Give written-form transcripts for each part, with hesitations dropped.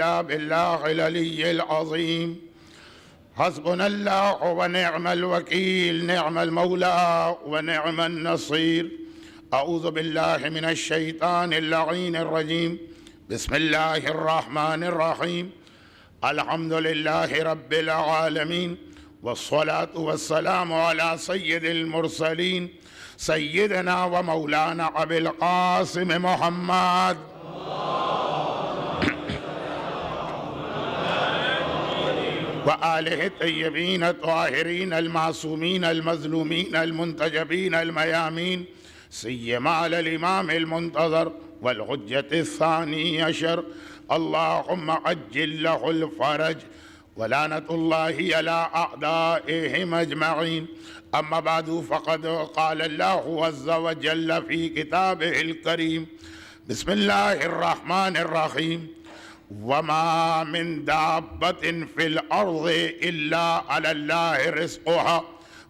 بالله العلي العظيم حسبنا الله ونعم الوكيل نعم المولى ونعم النصير أعوذ بالله من الشيطان اللعين الرجيم بسم الله الرحمن الرحيم الحمد لله رب العالمين والصلاة والسلام على سيد المرسلين سيدنا ومولانا أبي القاسم محمد وآله الطيبين الطاهرين المعصومين المظلومين المنتجبين الميامين سيما على الإمام المنتظر والحجة الثاني عشر اللهم عجل له الفرج ولعنة الله على أعدائهم أجمعين أما بعد فقد قال الله عز وجل في كتابه الكريم بسم الله الرحمن الرحيم وما من دابة في الأرض إلا على الله رزقها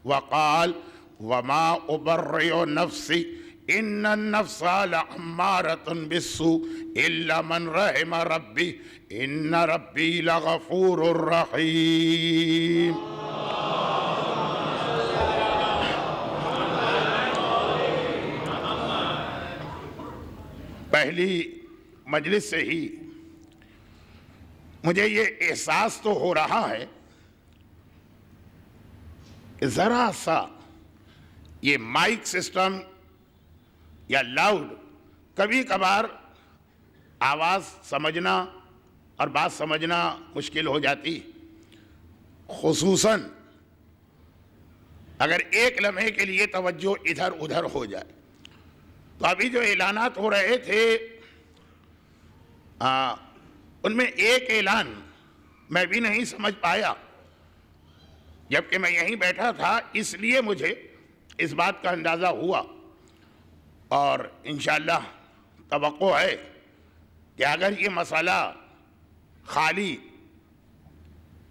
وقال وما أبرئ نفسي إن النفس لأمارة بالسوء إلا من رحم ربي إن ربي لغفور رحيم. پہلی مجلس سے ہی مجھے یہ احساس تو ہو رہا ہے کہ ذرا سا یہ مائک سسٹم یا لاؤڈ کبھی کبھار آواز سمجھنا اور بات سمجھنا مشکل ہو جاتی، خصوصاً اگر ایک لمحے کے لیے توجہ ادھر ادھر ہو جائے۔ تو ابھی جو اعلانات ہو رہے تھے ان میں ایک اعلان میں بھی نہیں سمجھ پایا، جبکہ میں یہیں بیٹھا تھا، اس لیے مجھے اس بات کا اندازہ ہوا، اور انشاءاللہ توقع ہے کہ اگر یہ مسئلہ خالی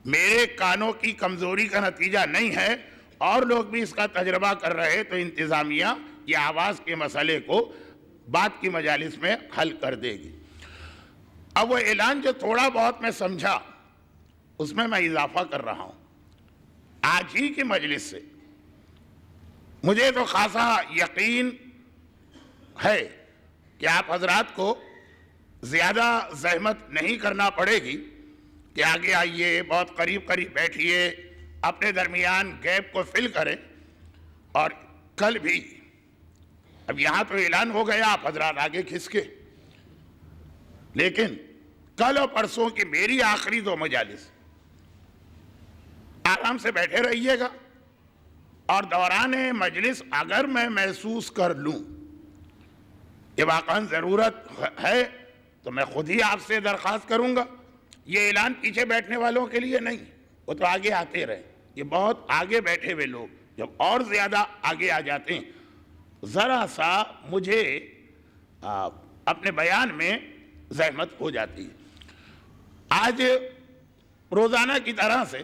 میرے کانوں کی کمزوری کا نتیجہ نہیں ہے اور لوگ بھی اس کا تجربہ کر رہے تو انتظامیہ یہ آواز کے مسئلے کو بعد کی مجالس میں حل کر دے گی۔ اب وہ اعلان جو تھوڑا بہت میں سمجھا اس میں اضافہ کر رہا ہوں۔ آج ہی کی مجلس سے مجھے تو خاصا یقین ہے کہ آپ حضرات کو زیادہ زحمت نہیں کرنا پڑے گی کہ آگے آئیے، بہت قریب قریب بیٹھیے، اپنے درمیان گیپ کو فل کریں، اور کل بھی اب یہاں تو اعلان ہو گیا، آپ حضرات آگے کھس کے، لیکن کل اور پرسوں کی میری آخری دو مجالس آرام سے بیٹھے رہیے گا، اور دوران مجلس اگر میں محسوس کر لوں کہ واقعاً ضرورت ہے تو میں خود ہی آپ سے درخواست کروں گا۔ یہ اعلان پیچھے بیٹھنے والوں کے لیے نہیں، وہ تو آگے آتے رہے، یہ بہت آگے بیٹھے ہوئے لوگ جب اور زیادہ آگے آ جاتے ہیں ذرا سا مجھے اپنے بیان میں زحمت ہو جاتی ہے۔ آج روزانہ کی طرح سے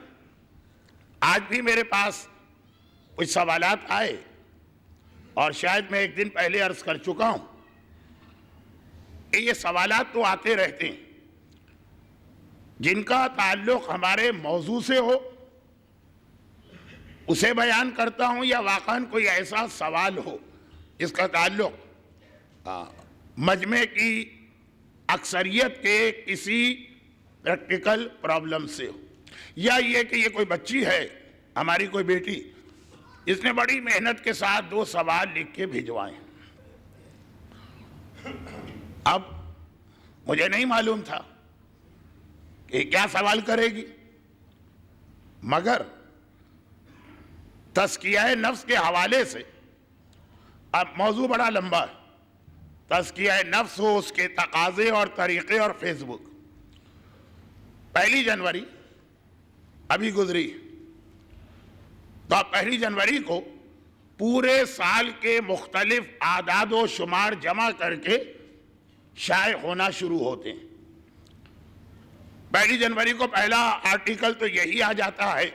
آج بھی میرے پاس کچھ سوالات آئے، اور شاید میں ایک دن پہلے عرض کر چکا ہوں کہ یہ سوالات تو آتے رہتے ہیں جن کا تعلق ہمارے موضوع سے ہو اسے بیان کرتا ہوں، یا واقعاً کوئی ایسا سوال ہو جس کا تعلق مجمع کی اکثریت کے کسی پریکٹیکل پرابلم سے ہو، یا یہ کہ یہ کوئی بچی ہے ہماری کوئی بیٹی جس نے بڑی محنت کے ساتھ 2 سوال لکھ کے بھیجوائے۔ اب مجھے نہیں معلوم تھا کہ کیا سوال کرے گی، مگر تزکیہ نفس کے حوالے سے اب موضوع بڑا لمبا ہے۔ تزکیہ نفس ہو، اس کے تقاضے اور طریقے، اور فیس بک۔ 1 جنوری ابھی گزری، تو اب 1 جنوری کو پورے سال کے مختلف اعداد و شمار جمع کر کے شائع ہونا شروع ہوتے ہیں۔ 1 جنوری کو پہلا آرٹیکل تو یہی آ جاتا ہے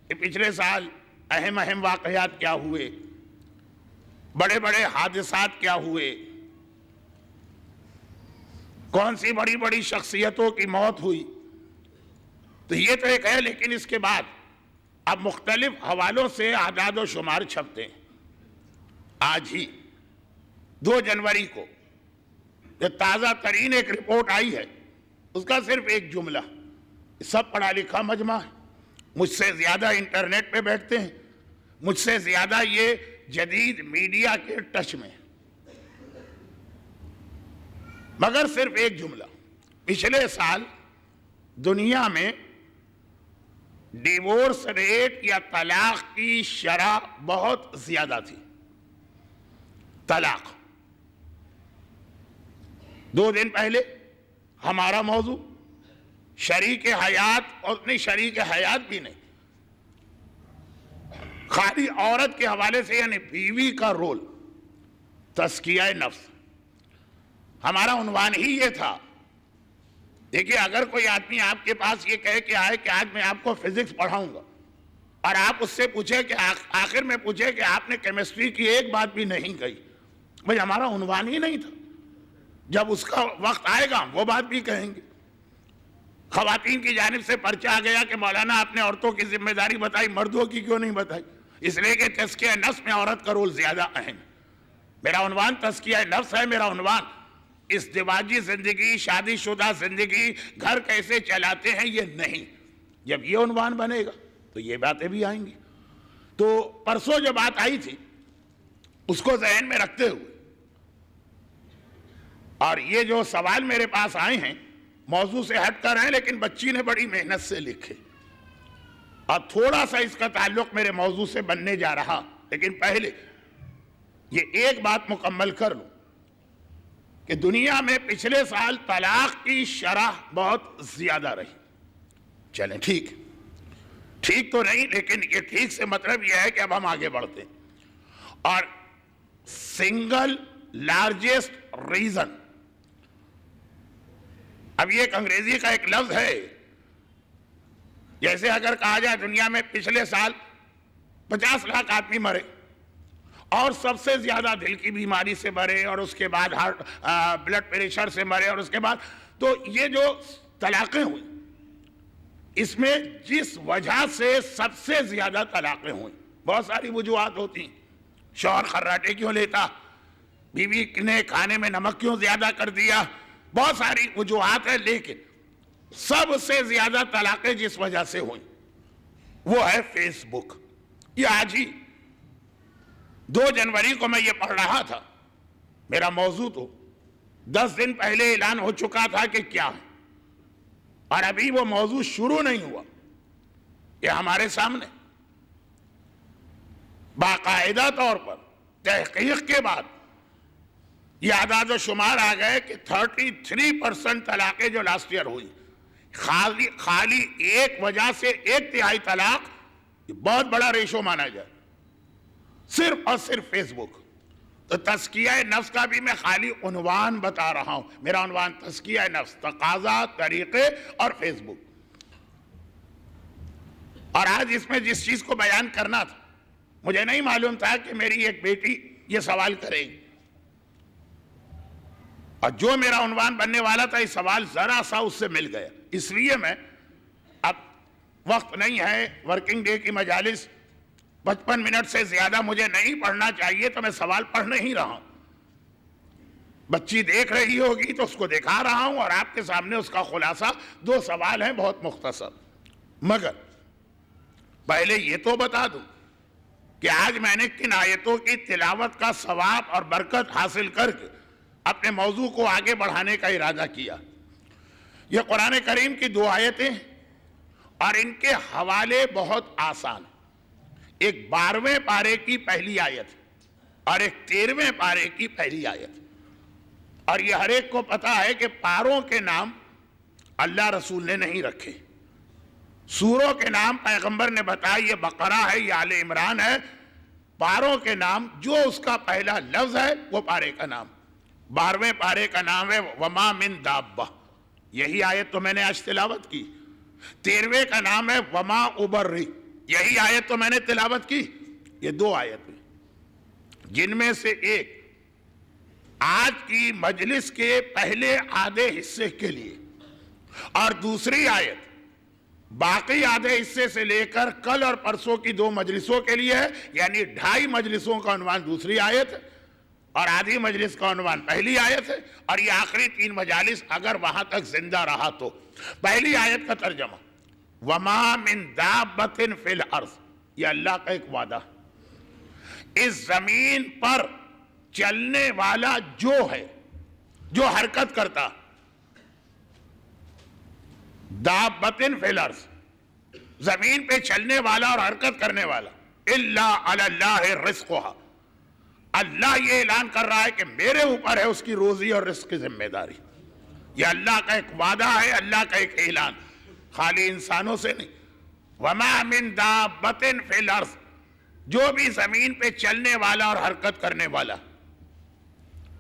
کہ پچھلے سال اہم واقعات کیا ہوئے، بڑے بڑے حادثات کیا ہوئے، کون سی بڑی بڑی شخصیتوں کی موت ہوئی. تو یہ تو ایک ہے، لیکن اس کے بعد اب مختلف حوالوں سے اعداد و شمار چھپتے ہیں. آج ہی 2 جنوری کو جو تازہ ترین ایک رپورٹ آئی ہے، اس کا صرف ایک جملہ، سب پڑھا لکھا مجمع ہے، مجھ سے زیادہ انٹرنیٹ پہ بیٹھتے ہیں، مجھ سے زیادہ یہ جدید میڈیا کے ٹچ میں، مگر صرف ایک جملہ، پچھلے سال دنیا میں ڈیورس ریٹ یا طلاق کی شرح بہت زیادہ تھی. طلاق 2 دن پہلے ہمارا موضوع شریک حیات، اور نہیں شریک حیات بھی نہیں، خالی عورت کے حوالے سے، یعنی بیوی کا رول، تزکیہ نفس. ہمارا عنوان ہی یہ تھا. دیکھیے، اگر کوئی آدمی آپ کے پاس یہ کہے کہ آئے کہ آج میں آپ کو فزکس پڑھاؤں گا، اور آپ اس سے پوچھے کہ آخر میں پوچھے کہ آپ نے کیمسٹری کی ایک بات بھی نہیں کہی، بھئی ہمارا عنوان ہی نہیں تھا. جب اس کا وقت آئے گا وہ بات بھی کہیں گے. خواتین کی جانب سے پرچہ آ گیا کہ مولانا آپ نے عورتوں کی ذمہ داری بتائی، مردوں کی کیوں نہیں بتائی؟ اس لیے کہ تزکیہ نفس میں عورت کا رول زیادہ اہم ہے. میرا عنوان تزکیہ نفس ہے. میرا عنوان ازدواجی زندگی، شادی شدہ زندگی، گھر کیسے چلاتے ہیں یہ نہیں. جب یہ عنوان بنے گا تو یہ باتیں بھی آئیں گی. تو پرسوں جو بات آئی تھی اس کو ذہن میں رکھتے ہوئے، اور یہ جو سوال میرے پاس آئے ہیں موضوع سے ہٹ کر ہیں، لیکن بچی نے بڑی محنت سے لکھے، اور تھوڑا سا اس کا تعلق میرے موضوع سے بننے جا رہا. لیکن پہلے یہ ایک بات مکمل کر لوں کہ دنیا میں پچھلے سال طلاق کی شرح بہت زیادہ رہی. چلیں ٹھیک تو نہیں، لیکن یہ ٹھیک سے مطلب یہ ہے کہ اب ہم آگے بڑھتے ہیں. اور سنگل لارجسٹ ریزن، اب یہ ایک انگریزی کا ایک لفظ ہے. جیسے اگر کہا جائے دنیا میں پچھلے سال 50 لاکھ آدمی مرے، اور سب سے زیادہ دل کی بیماری سے مرے، اور اس کے بعد بلڈ پریشر سے مرے، اور اس کے بعد تو یہ جو طلاقیں ہوئی، اس میں جس وجہ سے سب سے زیادہ طلاقیں ہوئی، بہت ساری وجوہات ہوتی ہیں. شوہر خراٹے کیوں لیتا، بیوی نے کھانے میں نمک کیوں زیادہ کر دیا، بہت ساری وجوہات ہیں. لیکن سب سے زیادہ طلاقیں جس وجہ سے ہوئیں وہ ہے فیس بک. یہ آج ہی 2 جنوری کو میں یہ پڑھ رہا تھا. میرا موضوع تو 10 دن پہلے اعلان ہو چکا تھا کہ کیا ہے، اور ابھی وہ موضوع شروع نہیں ہوا. یہ ہمارے سامنے باقاعدہ طور پر تحقیق کے بعد یہ اعداد و شمار آ گئے کہ 33% طلاقیں جو لاسٹ ایئر ہوئی، خالی ایک وجہ سے 1/3 طلاق، یہ بہت بڑا ریشو مانا جائے، صرف اور صرف فیس بک. تو تزکیہ نفس کا بھی میں خالی عنوان بتا رہا ہوں. میرا عنوان تزکیہ نفس، تقاضا، طریقے اور فیس بک. اور آج اس میں جس چیز کو بیان کرنا تھا، مجھے نہیں معلوم تھا کہ میری ایک بیٹی یہ سوال کرے گی، اور جو میرا عنوان بننے والا تھا یہ سوال ذرا سا اس سے مل گیا. اس لیے میں، اب وقت نہیں ہے، ورکنگ ڈے کی مجالس 55 منٹ سے زیادہ مجھے نہیں پڑھنا چاہیے، تو میں سوال پڑھ نہیں رہا ہوں. بچی دیکھ رہی ہوگی تو اس کو دکھا رہا ہوں، اور آپ کے سامنے اس کا خلاصہ 2 سوال ہیں بہت مختصر. مگر پہلے یہ تو بتا دوں کہ آج میں نے کن آیتوں کی تلاوت کا ثواب اور برکت حاصل کر کے اپنے موضوع کو آگے بڑھانے کا ارادہ کیا. یہ قرآن کریم کی 2 آیتیں، اور ان کے حوالے بہت آسان. ایک 12ویں پارے کی پہلی آیت اور ایک 13ویں پارے کی پہلی آیت. اور یہ ہر ایک کو پتا ہے کہ پاروں کے نام اللہ رسول نے نہیں رکھے، سوروں کے نام پیغمبر نے بتایا یہ بقرہ ہے، یہ آل عمران ہے. پاروں کے نام جو اس کا پہلا لفظ ہے وہ پارے کا نام. 12ویں پارے کا نام ہے وما من دابہ، یہی آیت تو میں نے آج تلاوت کی. 13ویں کا نام ہے وما ابری، یہی آیت تو میں نے تلاوت کی. یہ 2 آیتیں جن میں سے ایک آج کی مجلس کے پہلے آدھے حصے کے لیے اور دوسری آیت باقی آدھے حصے سے لے کر کل اور پرسوں کی 2 مجلسوں کے لیے ہے، یعنی 2.5 مجلسوں کا عنوان دوسری آیت ہے اور آدھی مجلس کا عنوان پہلی آیت ہے، اور یہ آخری 3 مجالس اگر وہاں تک زندہ رہا تو پہلی آیت کا ترجمہ وَمَا مِن دَابَّةٍ فِي الْأَرْضِ، یہ اللہ کا ایک وعدہ، اس زمین پر چلنے والا جو ہے، جو حرکت کرتا، دابۃ فی الارض، زمین پہ چلنے والا اور حرکت کرنے والا، الا علی اللہ رزقھا، اللہ یہ اعلان کر رہا ہے کہ میرے اوپر ہے اس کی روزی اور رزق کی ذمہ داری. یہ اللہ کا ایک وعدہ ہے، اللہ کا ایک اعلان، خالی انسانوں سے نہیں. وما من دابۃ فی الارض، جو بھی زمین پہ چلنے والا اور حرکت کرنے والا.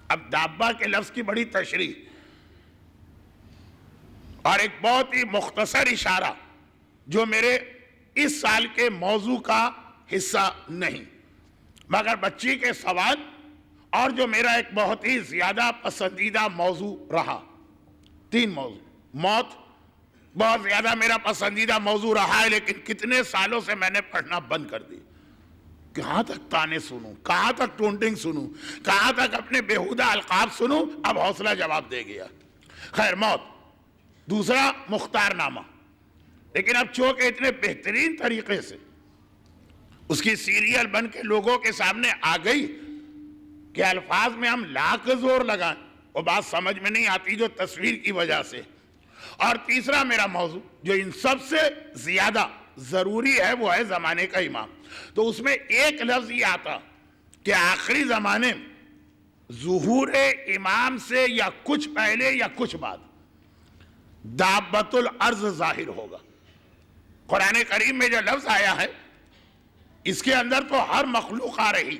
اب دابہ کے لفظ کی بڑی تشریح اور ایک بہت ہی مختصر اشارہ جو میرے اس سال کے موضوع کا حصہ نہیں، مگر بچی کے سوال اور جو میرا ایک بہت ہی زیادہ پسندیدہ موضوع رہا. 3 موضوع. موت بہت زیادہ میرا پسندیدہ موضوع رہا ہے، لیکن کتنے سالوں سے میں نے پڑھنا بند کر دی. کہاں تک تانے سنوں، کہاں تک ٹونٹنگ سنوں، کہاں تک اپنے بیہودہ القاب سنوں. اب حوصلہ جواب دے گیا. خیر، موت. دوسرا مختار نامہ، لیکن اب چونکہ اتنے بہترین طریقے سے اس کی سیریل بن کے لوگوں کے سامنے آ گئی کہ الفاظ میں ہم لاکھ زور لگائیں وہ بات سمجھ میں نہیں آتی، جو تصویر کی وجہ سے. اور تیسرا میرا موضوع جو ان سب سے زیادہ ضروری ہے وہ ہے زمانے کا امام. تو اس میں ایک لفظ یہ آتا کہ آخری زمانے میں ظہور امام سے یا کچھ پہلے یا کچھ بعد دابۃ الارض ظاہر ہوگا. قرآن کریم میں جو لفظ آیا ہے اس کے اندر تو ہر مخلوق آ رہی.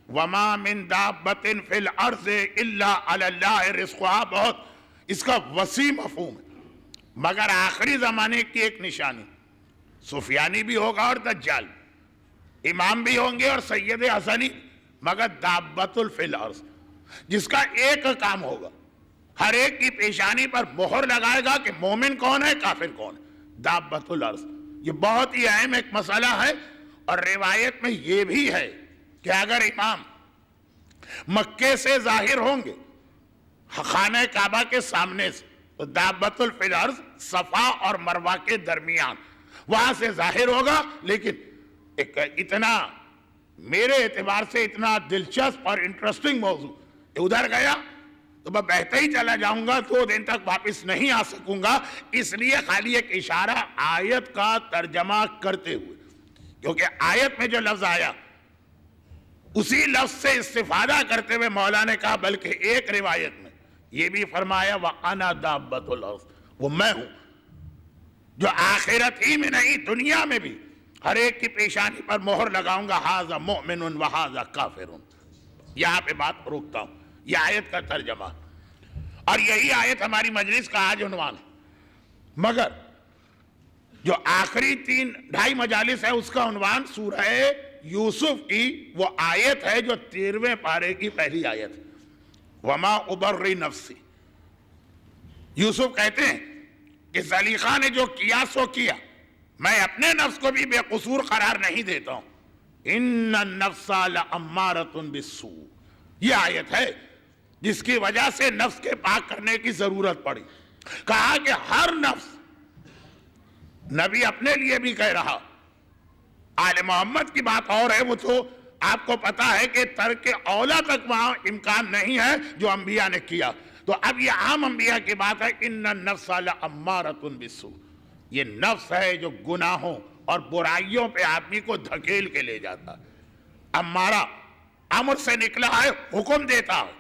وما من دابۃ فی الارض الا علی اللہ رزقھا، بہت اس کا وسیع مفہوم ہے. مگر آخری زمانے کی ایک نشانی سفیانی بھی ہوگا اور دجال، امام بھی ہوں گے اور سید حسنی، مگر دابۃ فی الارض جس کا ایک کام ہوگا، ہر ایک کی پیشانی پر مہر لگائے گا کہ مومن کون ہے، کافر کون ہے. دابۃ الارض یہ بہت ہی اہم ایک مسئلہ ہے. اور روایت میں یہ بھی ہے کہ اگر امام مکے سے ظاہر ہوں گے خانہ کعبہ کے سامنے سے، تو دابۃ فی الارض صفا اور مروہ کے درمیان وہاں سے ظاہر ہوگا. لیکن ایک اتنا میرے اعتبار سے اتنا دلچسپ اور انٹرسٹنگ موضوع ادھر گیا تو میں بہتے ہی چلا جاؤں گا، 2 دن تک واپس نہیں آ سکوں گا. اس لیے خالی ایک اشارہ آیت کا ترجمہ کرتے ہوئے، کیونکہ آیت میں جو لفظ آیا اسی لفظ سے استفادہ کرتے ہوئے مولا نے کہا، بلکہ ایک روایت میں یہ بھی فرمایا وَأَنَا دَابَّةُ الْأَرْضِ، وہ میں ہوں جو آخرت ہی میں نہیں دنیا میں بھی ہر ایک کی پیشانی پر مہر لگاؤں گا. ہَذَا مُؤْمِنٌ وَهَذَا کَافِرٌ. یہاں پہ بات روکتا ہوں. یہ آیت کا ترجمہ اور یہی آیت ہماری مجلس کا آج عنوان ہے. مگر جو آخری 2.5 مجالس ہے اس کا عنوان سورہ یوسف کی وہ آیت ہے جو 13ویں پارے کی پہلی آیت ہے. وما ابرئ نفسی. یوسف کہتے ہیں کہ زلیخا نے جو کیا سو کیا، میں اپنے نفس کو بھی بے قصور قرار نہیں دیتا ہوں. ان النفس لامارۃ بالسوء. یہ آیت ہے جس کی وجہ سے نفس کے پاک کرنے کی ضرورت پڑی. کہا کہ ہر نفس، نبی اپنے لیے بھی کہہ رہا، آل محمد کی بات اور ہے، وہ تو آپ کو پتا ہے کہ ترک اولا تک وہاں امکان نہیں ہے جو انبیاء نے کیا. تو اب یہ عام انبیاء کی بات ہے، ان النفس لامارۃ بالسوء. یہ نفس ہے جو گناہوں اور برائیوں پہ آدمی کو دھکیل کے لے جاتا ہے. امارہ امر سے نکلا ہے، حکم دیتا ہے،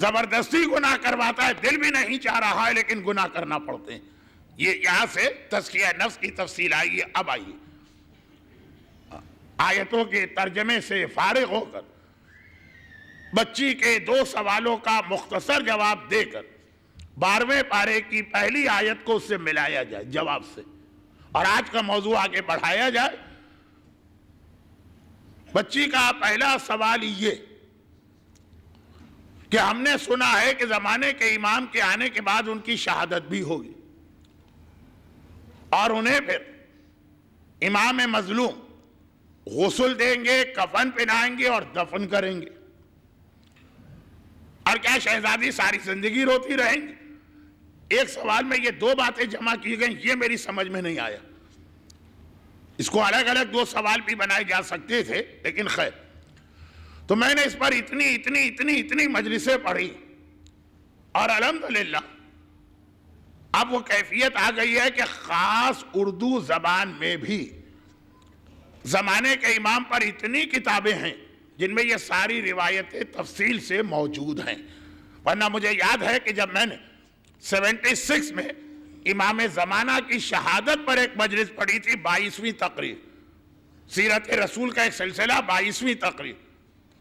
زبردستی گناہ کرواتا ہے، دل بھی نہیں چاہ رہا ہے لیکن گناہ کرنا پڑتے ہیں. یہ یہاں سے تزکیہ نفس کی تفصیل آئی ہے. اب آئیے آیتوں کے ترجمے سے فارغ ہو کر بچی کے 2 سوالوں کا مختصر جواب دے کر 12ویں پارے کی پہلی آیت کو اس سے ملایا جائے جواب سے، اور آج کا موضوع آگے بڑھایا جائے. بچی کا پہلا سوال یہ کہ ہم نے سنا ہے کہ زمانے کے امام کے آنے کے بعد ان کی شہادت بھی ہوگی اور انہیں پھر امام مظلوم غسل دیں گے، کفن پہنائیں گے اور دفن کریں گے۔ اور کیا شہزادی ساری زندگی روتی رہیں گی؟ ایک سوال میں یہ دو باتیں جمع کی گئیں، یہ میری سمجھ میں نہیں آیا۔ اس کو الگ الگ دو سوال بھی بنائے جا سکتے تھے، لیکن خیر۔ تو میں نے اس پر اتنی مجلسیں پڑھی اور الحمدللہ اب وہ کیفیت آ گئی ہے کہ خاص اردو زبان میں بھی زمانے کے امام پر اتنی کتابیں ہیں جن میں یہ ساری روایتیں تفصیل سے موجود ہیں۔ ورنہ مجھے یاد ہے کہ جب میں نے 76 میں امام زمانہ کی شہادت پر ایک مجلس پڑھی تھی، 22ویں تقریر، سیرت رسول کا ایک سلسلہ، 22ویں تقریر،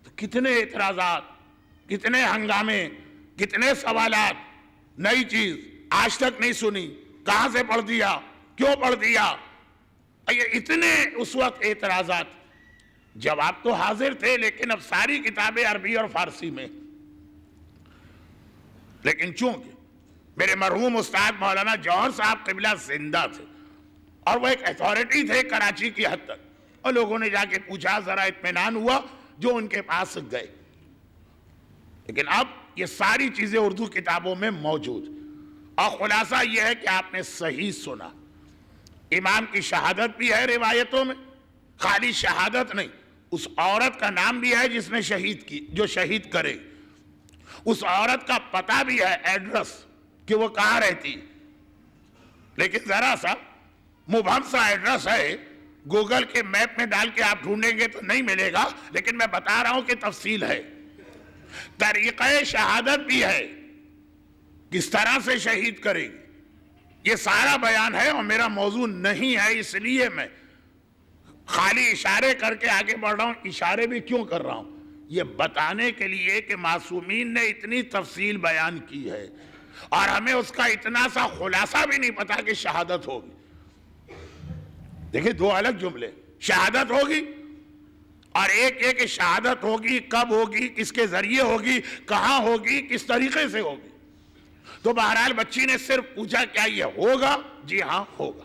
تو کتنے اعتراضات، کتنے ہنگامے، کتنے سوالات، نئی چیز آج تک نہیں سنی، کہاں سے پڑھ دیا، کیوں پڑھ دیا، یہ اتنے اس وقت اعتراضات۔ جواب تو حاضر تھے، لیکن اب ساری کتابیں عربی اور فارسی میں۔ لیکن چونکہ میرے مرحوم استاد مولانا جوہر صاحب قبلہ زندہ تھے اور وہ ایک اتھارٹی تھے کراچی کی حد تک، اور لوگوں نے جا کے پوچھا، ذرا اطمینان ہوا جو ان کے پاس گئے۔ لیکن اب یہ ساری چیزیں اردو کتابوں میں موجود، اور خلاصہ یہ ہے کہ آپ نے صحیح سنا، امام کی شہادت بھی ہے روایتوں میں، خالی شہادت نہیں، اس عورت کا نام بھی ہے جس نے شہید کی، جو شہید کرے، اس عورت کا پتہ بھی ہے، ایڈریس کہ وہ کہاں رہتی، لیکن ذرا سا مبہم سا ایڈریس ہے، گوگل کے میپ میں ڈال کے آپ ڈھونڈیں گے تو نہیں ملے گا، لیکن میں بتا رہا ہوں کہ تفصیل ہے، طریقہ شہادت بھی ہے، کس طرح سے شہید کرے گی، یہ سارا بیان ہے، اور میرا موضوع نہیں ہے، اس لیے میں خالی اشارے کر کے آگے بڑھ رہا ہوں۔ اشارے بھی کیوں کر رہا ہوں؟ یہ بتانے کے لیے کہ معصومین نے اتنی تفصیل بیان کی ہے اور ہمیں اس کا اتنا سا خلاصہ بھی نہیں پتا کہ شہادت ہوگی۔ دیکھیں دو الگ جملے، شہادت ہوگی اور ایک کہ شہادت ہوگی، کب ہوگی، کس کے ذریعے ہوگی، کہاں ہوگی، کس طریقے سے ہوگی۔ تو بہرحال بچی نے صرف پوچھا کیا یہ ہوگا؟ جی ہاں ہوگا۔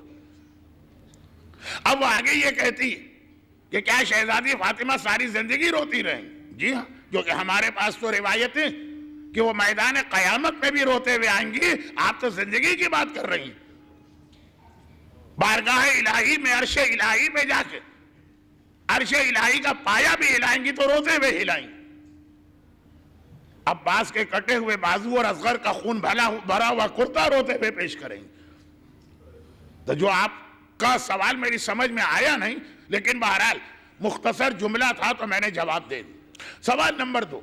اب وہ آگے یہ کہتی کہ کیا شہزادی فاطمہ ساری زندگی روتی رہیں گی؟ جی ہاں، کیونکہ ہمارے پاس تو روایتیں کہ وہ میدان قیامت میں بھی روتے ہوئے آئیں گی، آپ تو زندگی کی بات کر رہی ہیں۔ بارگاہ الہی میں عرش الہی میں جا کے عرش الہی کا پایا بھی ہلائیں گی تو روتے ہوئے ہلائیں گی۔ عباس کے کٹے ہوئے بازو اور اصغر کا خون بھرا ہوا کرتا روتے ہوئے پیش کریں گے۔ تو جو آپ کا سوال میری سمجھ میں آیا نہیں، لیکن بہرحال مختصر جملہ تھا تو میں نے جواب دے دیا۔ سوال نمبر 2،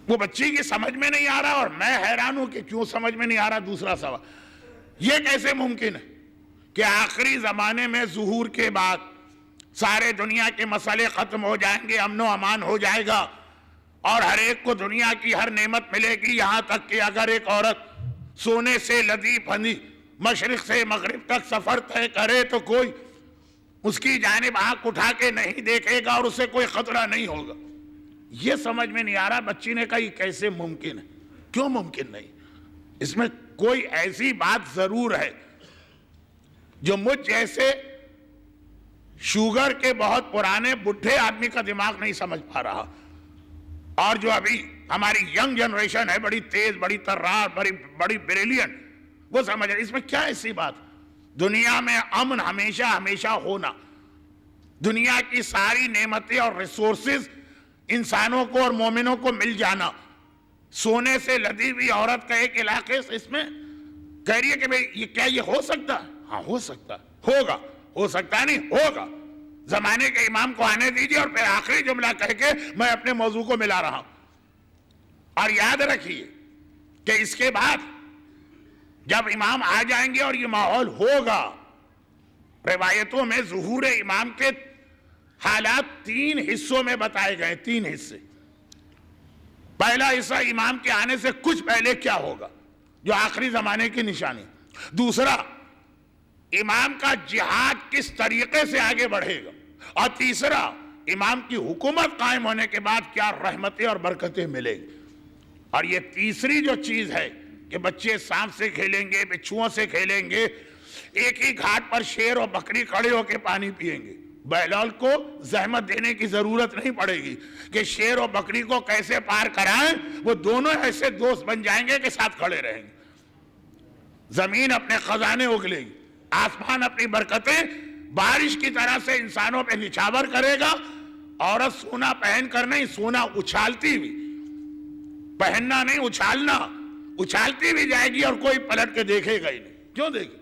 وہ بچی کی سمجھ میں نہیں آ رہا اور میں حیران ہوں کہ کیوں سمجھ میں نہیں آ رہا۔ دوسرا سوال، یہ کیسے ممکن ہے کہ آخری زمانے میں ظہور کے بعد سارے دنیا کے مسئلے ختم ہو جائیں گے، امن و امان ہو جائے گا اور ہر ایک کو دنیا کی ہر نعمت ملے گی، یہاں تک کہ اگر ایک عورت سونے سے لدی پھندی مشرق سے مغرب تک سفر طے کرے تو کوئی اس کی جانب آنکھ اٹھا کے نہیں دیکھے گا اور اسے کوئی خطرہ نہیں ہوگا۔ یہ سمجھ میں نہیں آ رہا۔ بچی نے کہا یہ کیسے ممکن ہے؟ کیوں ممکن نہیں؟ اس میں کوئی ایسی بات ضرور ہے جو مجھ جیسے شوگر کے بہت پرانے بڈھے آدمی کا دماغ نہیں سمجھ پا رہا، اور جو ابھی ہماری ینگ جنریشن ہے، بڑی تیز، بڑی ترار، بڑی بریلینٹ، وہ سمجھ رہے۔ اس میں کیا ایسی بات؟ دنیا میں امن ہمیشہ ہمیشہ ہونا، دنیا کی ساری نعمتیں اور ریسورسز انسانوں کو اور مومنوں کو مل جانا، سونے سے لدی ہوئی عورت کا ایک علاقے سے، اس میں کہہ رہی ہے کہ بھئی کیا یہ ہو سکتا ہے؟ ہاں ہو سکتا ہے، ہوگا، ہو سکتا نہیں ہوگا۔ زمانے کے امام کو آنے دیجیے اور پھر آخری جملہ کہہ کے میں اپنے موضوع کو ملا رہا ہوں۔ اور یاد رکھیے کہ اس کے بعد جب امام آ جائیں گے اور یہ ماحول ہوگا، روایتوں میں ظہور امام کے حالات 3 حصوں میں بتائے گئے، 3 حصے۔ پہلا حصہ امام کے آنے سے کچھ پہلے کیا ہوگا، جو آخری زمانے کی نشانی۔ دوسرا، امام کا جہاد کس طریقے سے آگے بڑھے گا، اور تیسرا امام کی حکومت قائم ہونے کے بعد کیا رحمتیں اور برکتیں ملیں گی۔ اور یہ تیسری جو چیز ہے کہ بچے سانپ سے کھیلیں گے، بچھوؤں سے کھیلیں گے، ایک ہی گھاٹ پر شیر اور بکری کھڑے ہو کے پانی پئیں گے، بہلول کو زحمت دینے کی ضرورت نہیں پڑے گی کہ شیر اور بکری کو کیسے پار کرائیں، وہ دونوں ایسے دوست بن جائیں گے کہ ساتھ کھڑے رہیں گے۔ زمین اپنے خزانے اگلے گی، آسمان اپنی برکتیں بارش کی طرح سے انسانوں پہ نچھاور کرے گا۔ عورت سونا پہن کر نہیں، سونا اچھالتی ہوئی، پہننا نہیں اچھالنا، اچھالتی بھی جائے گی اور کوئی پلٹ کے دیکھے گا ہی نہیں۔ کیوں دیکھے؟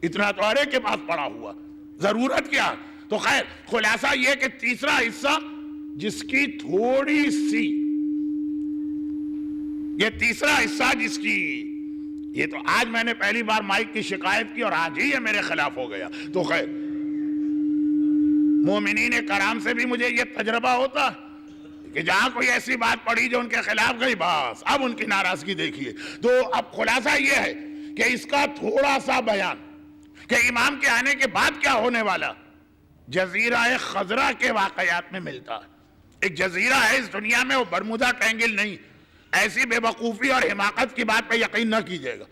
اتنا تو ہر ایک کے پاس پڑا ہوا، ضرورت کیا؟ تو خیر خلاصہ یہ کہ تیسرا حصہ جس کی تھوڑی سی، یہ تیسرا حصہ جس کی، یہ تو آج میں نے پہلی بار مائک کی شکایت کی اور آج ہی یہ میرے خلاف ہو گیا۔ تو خیر مومنین کرام سے بھی مجھے یہ تجربہ ہوتا کہ جہاں کوئی ایسی بات پڑی جو ان کے خلاف گئی، بس اب ان کی ناراضگی دیکھیے۔ تو اب خلاصہ یہ ہے کہ اس کا تھوڑا سا بیان کہ امام کے آنے کے بعد کیا ہونے والا جزیرہ خضرا کے واقعات میں ملتا ہے۔ ایک جزیرہ ہے اس دنیا میں، وہ برمودا ٹرینگل نہیں، ایسی بے وقوفی اور حماقت کی بات پہ یقین نہ کیجیے گا۔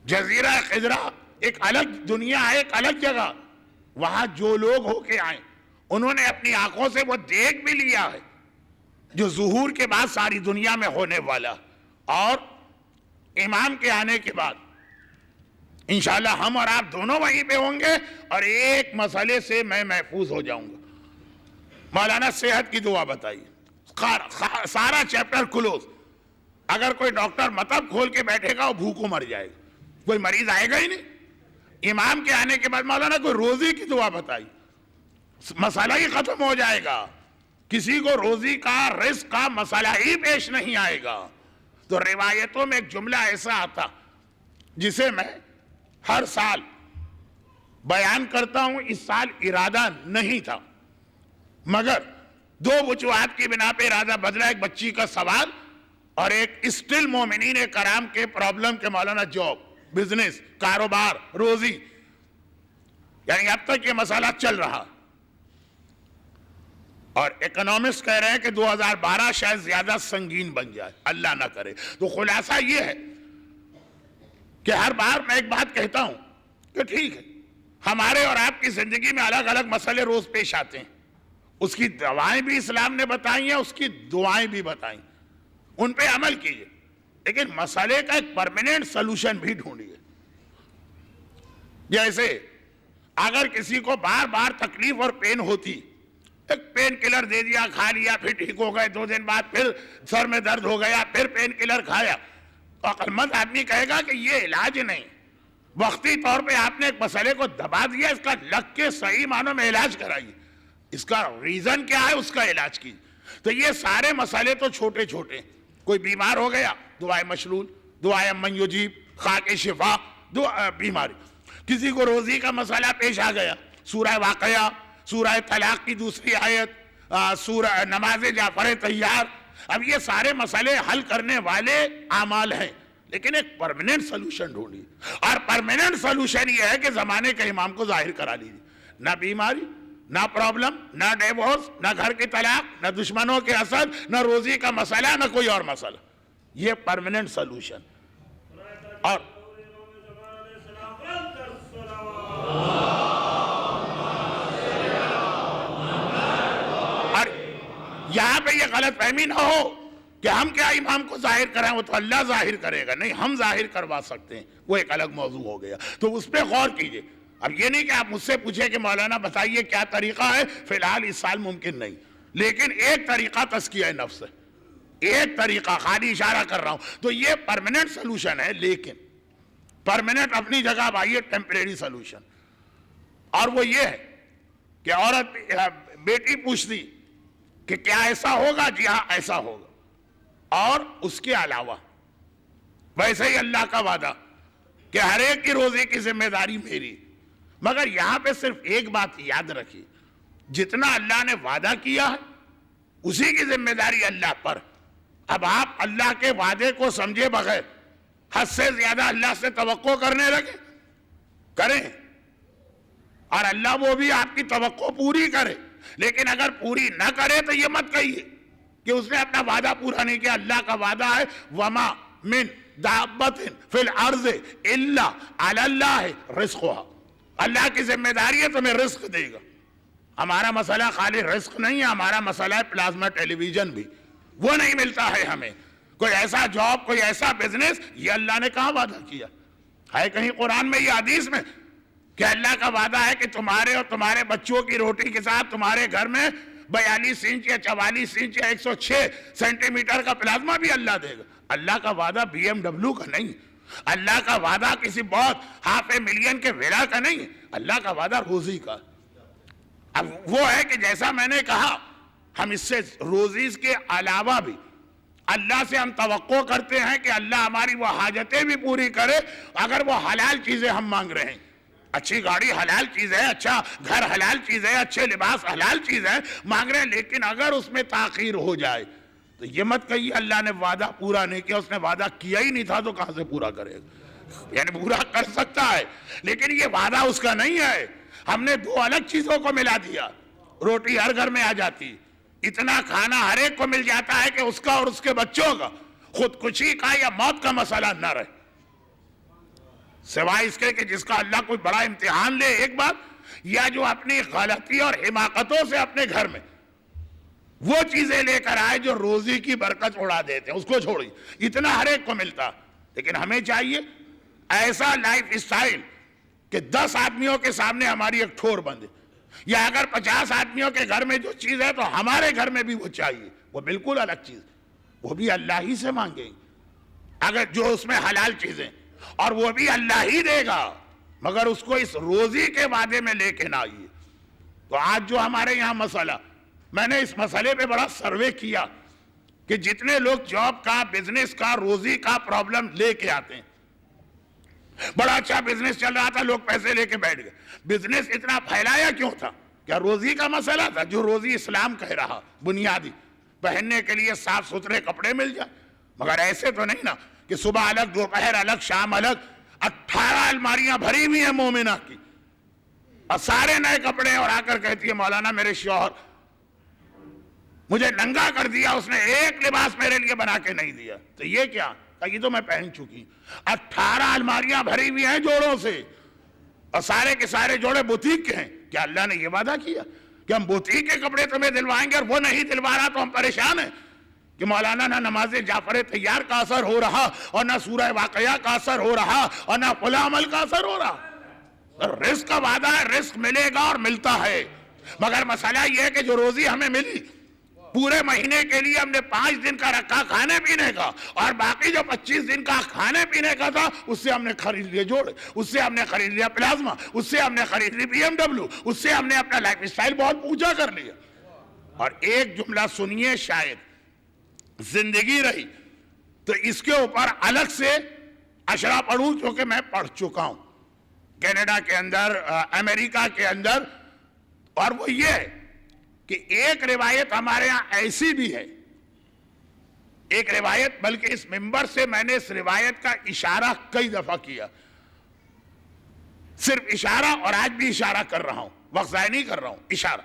جزیرہ خضرا ایک الگ دنیا ہے، ایک الگ جگہ۔ وہاں جو لوگ ہو کے آئیں انہوں نے اپنی آنکھوں سے وہ دیکھ بھی لیا ہے جو ظہور کے بعد ساری دنیا میں ہونے والا، اور امام کے آنے کے بعد انشاءاللہ ہم اور آپ دونوں وہیں پہ ہوں گے، اور ایک مسئلے سے میں محفوظ ہو جاؤں گا۔ مولانا صحت کی دعا بتائیے، سارا چیپٹر کلوز۔ اگر کوئی ڈاکٹر مطب کھول کے بیٹھے گا وہ بھوکوں مر جائے گا، کوئی مریض آئے گا ہی نہیں۔ امام کے آنے کے بعد مولانا کوئی روزی کی دعا بتائی، مسئلہ ہی ختم ہو جائے گا، کسی کو روزی کا رزق کا مسئلہ ہی پیش نہیں آئے گا۔ تو روایتوں میں ایک جملہ ایسا آتا جسے میں ہر سال بیان کرتا ہوں، اس سال ارادہ نہیں تھا مگر دو وجوہات کی بنا پہ ارادہ بدلا، ایک بچی کا سوال اور ایک اسٹل مومنین کرام کے پرابلم کے مولانا جاب، بزنس، کاروبار، روزی، یعنی اب تک یہ مسئلہ چل رہا، اور اکنامسٹ کہہ رہے ہیں کہ 2012 شاید زیادہ سنگین بن جائے، اللہ نہ کرے۔ تو خلاصہ یہ ہے کہ ہر بار میں ایک بات کہتا ہوں کہ ٹھیک ہے ہمارے اور آپ کی زندگی میں الگ الگ مسئلے روز پیش آتے ہیں، اس کی دوائیں بھی اسلام نے بتائی ہیں، اس کی دعائیں بھی بتائیں، ان پہ عمل کیجئے، لیکن مسئلے کا ایک پرماننٹ سلوشن بھی ڈھونڈیے۔ جیسے اگر کسی کو بار بار تکلیف اور پین ہوتی، ایک پین کلر دے دیا، کھا لیا، پھر ٹھیک ہو گئے، 2 دن بعد پھر سر میں درد ہو گیا، پھر پین کلر کھایا، تو عقل مند آدمی کہے گا کہ یہ علاج نہیں، وقتی طور پہ آپ نے ایک مسئلے کو دبا دیا، اس کا لگ کے صحیح معنوں میں علاج کرائیے، اس کا ریزن کیا ہے اس کا علاج کیجیے۔ تو یہ سارے مسئلے تو چھوٹے چھوٹے، کوئی بیمار ہو گیا، دعائے مشلول، دعائے من یجیب، خاک شفا، بیماری، کسی کو روزی کا مسئلہ پیش آ گیا، سورہ واقعہ، سورہ طلاق کی دوسری آیت، سورہ نماز جعفر طیار، اب یہ سارے مسئلے حل کرنے والے اعمال ہیں، لیکن ایک پرماننٹ سلوشن ڈھونڈیے، اور پرماننٹ سلوشن یہ ہے کہ زمانے کے امام کو ظاہر کرا لیجیے، نہ بیماری، نہ پرابلم، نہ ڈیورس، نہ گھر کی طلاق، نہ دشمنوں کے اثر، نہ روزی کا مسئلہ، نہ کوئی اور مسئلہ، یہ پرماننٹ سلوشن۔ اور یہاں پہ یہ غلط فہمی نہ ہو کہ ہم کیا امام کو ظاہر کریں، وہ تو اللہ ظاہر کرے گا، نہیں ہم ظاہر کروا سکتے ہیں، وہ ایک الگ موضوع ہو گیا، تو اس پہ غور کیجئے۔ اب یہ نہیں کہ آپ مجھ سے پوچھیں کہ مولانا بتائیے کیا طریقہ ہے، فی الحال اس سال ممکن نہیں، لیکن ایک طریقہ تزکیہ نفس ہے، ایک طریقہ، خالی اشارہ کر رہا ہوں، تو یہ پرماننٹ سلوشن ہے، لیکن پرماننٹ اپنی جگہ بھائی ٹیمپریری سلوشن، اور وہ یہ ہے کہ عورت بیٹی پوچھتی کہ کیا ایسا ہوگا، جی ہاں ایسا ہوگا، اور اس کے علاوہ ویسے ہی اللہ کا وعدہ کہ ہر ایک کی روزی کی ذمہ داری میری، مگر یہاں پہ صرف ایک بات یاد رکھیے، جتنا اللہ نے وعدہ کیا ہے اسی کی ذمہ داری اللہ پر۔ اب آپ اللہ کے وعدے کو سمجھے بغیر حد سے زیادہ اللہ سے توقع کرنے لگے، کریں، اور اللہ وہ بھی آپ کی توقع پوری کرے، لیکن اگر پوری نہ کرے تو یہ مت کہیے کہ اس نے اپنا وعدہ پورا نہیں کیا. اللہ کا وعدہ ہے وما من دابت فی الارض الا علی اللہ رزقها. اللہ کی ذمہ داری ہے تمہیں رزق دے گا. ہمارا مسئلہ خالی رزق نہیں ہے, ہمارا مسئلہ ہے پلازما ٹیلی ویژن بھی, وہ نہیں ملتا ہے ہمیں. کوئی ایسا جاب, کوئی ایسا بزنس, یہ اللہ نے کہاں وعدہ کیا ہے کہیں قرآن میں یا حدیث میں کہ اللہ کا وعدہ ہے کہ تمہارے اور تمہارے بچوں کی روٹی کے ساتھ تمہارے گھر میں 42 انچ یا 44 انچ یا 106 سینٹی میٹر کا پلازما بھی اللہ دے گا. اللہ کا وعدہ BMW کا نہیں, اللہ کا وعدہ کسی بہت $500,000 کے ویلا کا نہیں, اللہ کا وعدہ روزی کا. اب وہ ہے کہ جیسا میں نے کہا, ہم اس سے روزی کے علاوہ بھی اللہ سے ہم توقع کرتے ہیں کہ اللہ ہماری وہ حاجتیں بھی پوری کرے. اگر وہ حلال چیزیں ہم مانگ رہے ہیں, اچھی گاڑی حلال چیز ہے, اچھا گھر حلال چیز ہے, اچھے لباس حلال چیز ہے, مانگ رہے ہیں, لیکن اگر اس میں تاخیر ہو جائے تو یہ مت کہیے اللہ نے وعدہ پورا نہیں کیا. اس نے وعدہ کیا ہی نہیں تھا تو کہاں سے پورا کرے گا؟ یعنی پورا کر سکتا ہے لیکن یہ وعدہ اس کا نہیں ہے. ہم نے دو الگ چیزوں کو ملا دیا. روٹی ہر گھر میں آ جاتی, اتنا کھانا ہر ایک کو مل جاتا ہے کہ اس کا اور اس کے بچوں کا خودکشی کا یا موت کا مسئلہ نہ رہے, سوائے اس کے کہ جس کا اللہ کوئی بڑا امتحان لے ایک بات, یا جو اپنی غلطی اور حماقتوں سے اپنے گھر میں وہ چیزیں لے کر آئے جو روزی کی برکت اڑا دیتے ہیں, اس کو چھوڑی. اتنا ہر ایک کو ملتا, لیکن ہمیں چاہیے ایسا لائف اسٹائل کہ 10 آدمیوں کے سامنے ہماری ایک ٹھور بندے, یا اگر 50 آدمیوں کے گھر میں جو چیز ہے تو ہمارے گھر میں بھی وہ چاہیے. وہ بالکل الگ چیز, وہ بھی اللہ ہی سے مانگیں اگر جو اس میں حلال چیزیں, اور وہ بھی اللہ ہی دے گا, مگر اس کو اس روزی کے وعدے میں لے کے نہ آئیے. تو آج جو ہمارے یہاں مسئلہ, میں نے اس مسئلے پہ بڑا سروے کیا کہ جتنے لوگ جاب کا, بزنس کا, روزی کا پرابلم لے کے آتے ہیں, بڑا اچھا بزنس چل رہا تھا, لوگ پیسے لے کے بیٹھ گئے. بزنس اتنا پھیلایا کیوں تھا؟ کیا روزی کا مسئلہ تھا؟ جو روزی اسلام کہہ رہا بنیادی, پہننے کے لیے صاف ستھرے کپڑے مل جائے. مگر ایسے تو نہیں نا کہ صبح الگ, دوپہر الگ, شام الگ. 18 الماریاں بھری ہوئی ہیں مومنہ کی اور سارے نئے کپڑے, اور آ کر کہتی ہے مولانا میرے شوہر مجھے ننگا کر دیا, اس نے ایک لباس میرے لیے بنا کے نہیں دیا. تو یہ کیا؟ یہ تو میں پہن چکی. 18 الماریاں بھری ہوئی ہیں جوڑوں سے, اور سارے کے سارے جوڑے بوتیک کے ہیں. کیا اللہ نے یہ وعدہ کیا کہ ہم بوتیک کے کپڑے تمہیں دلوائیں گے, اور وہ نہیں دلوا رہا تو ہم پریشان ہیں کہ مولانا نہ نماز جعفر طیار کا اثر ہو رہا, اور نہ سورہ واقعہ کا اثر ہو رہا, اور نہ فلاں عمل کا اثر ہو رہا. رزق کا وعدہ ہے, رزق ملے گا اور ملتا ہے. مگر مسئلہ یہ ہے کہ جو روزی ہمیں ملی پورے مہینے کے لیے ہم نے 5 دن کا رکھا کھانے پینے کا, اور باقی جو 25 دن کا کھانے پینے کا تھا اس سے ہم نے خرید لیے جوڑے, اس سے ہم نے خرید لیا پلازما, اس سے ہم نے خرید لی BMW, اس سے ہم نے اپنا لائف اسٹائل بہت اونچا کر لیا. اور ایک جملہ سنیے, شاید زندگی رہی تو اس کے اوپر الگ سے اشرا پڑھوں, چونکہ میں پڑھ چکا ہوں کینیڈا کے اندر, امریکہ کے اندر. اور وہ یہ ہے کہ ایک روایت ہمارے ہاں ایسی بھی ہے, ایک روایت, بلکہ اس منبر سے میں نے اس روایت کا اشارہ کئی دفعہ کیا, صرف اشارہ, اور آج بھی اشارہ کر رہا ہوں, وقت ضائع نہیں کر رہا ہوں, اشارہ,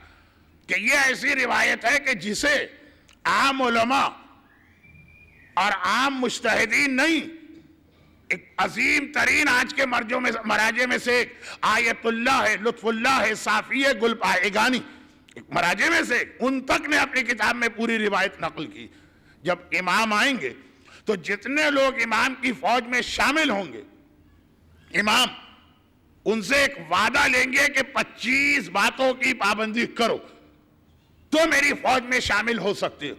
کہ یہ ایسی روایت ہے کہ جسے عام علماء اور عام مجتہدین نہیں, ایک عظیم ترین آج کے مراجع میں سے ایک آیت اللہ ہے, لطف اللہ ہے, صافی ہے, گل پائیگانی, مراجع میں سے ان تک نے اپنی کتاب میں پوری روایت نقل کی. جب امام آئیں گے تو جتنے لوگ امام کی فوج میں شامل ہوں گے, امام ان سے ایک وعدہ لیں گے کہ 25 باتوں کی پابندی کرو تو میری فوج میں شامل ہو سکتے ہو.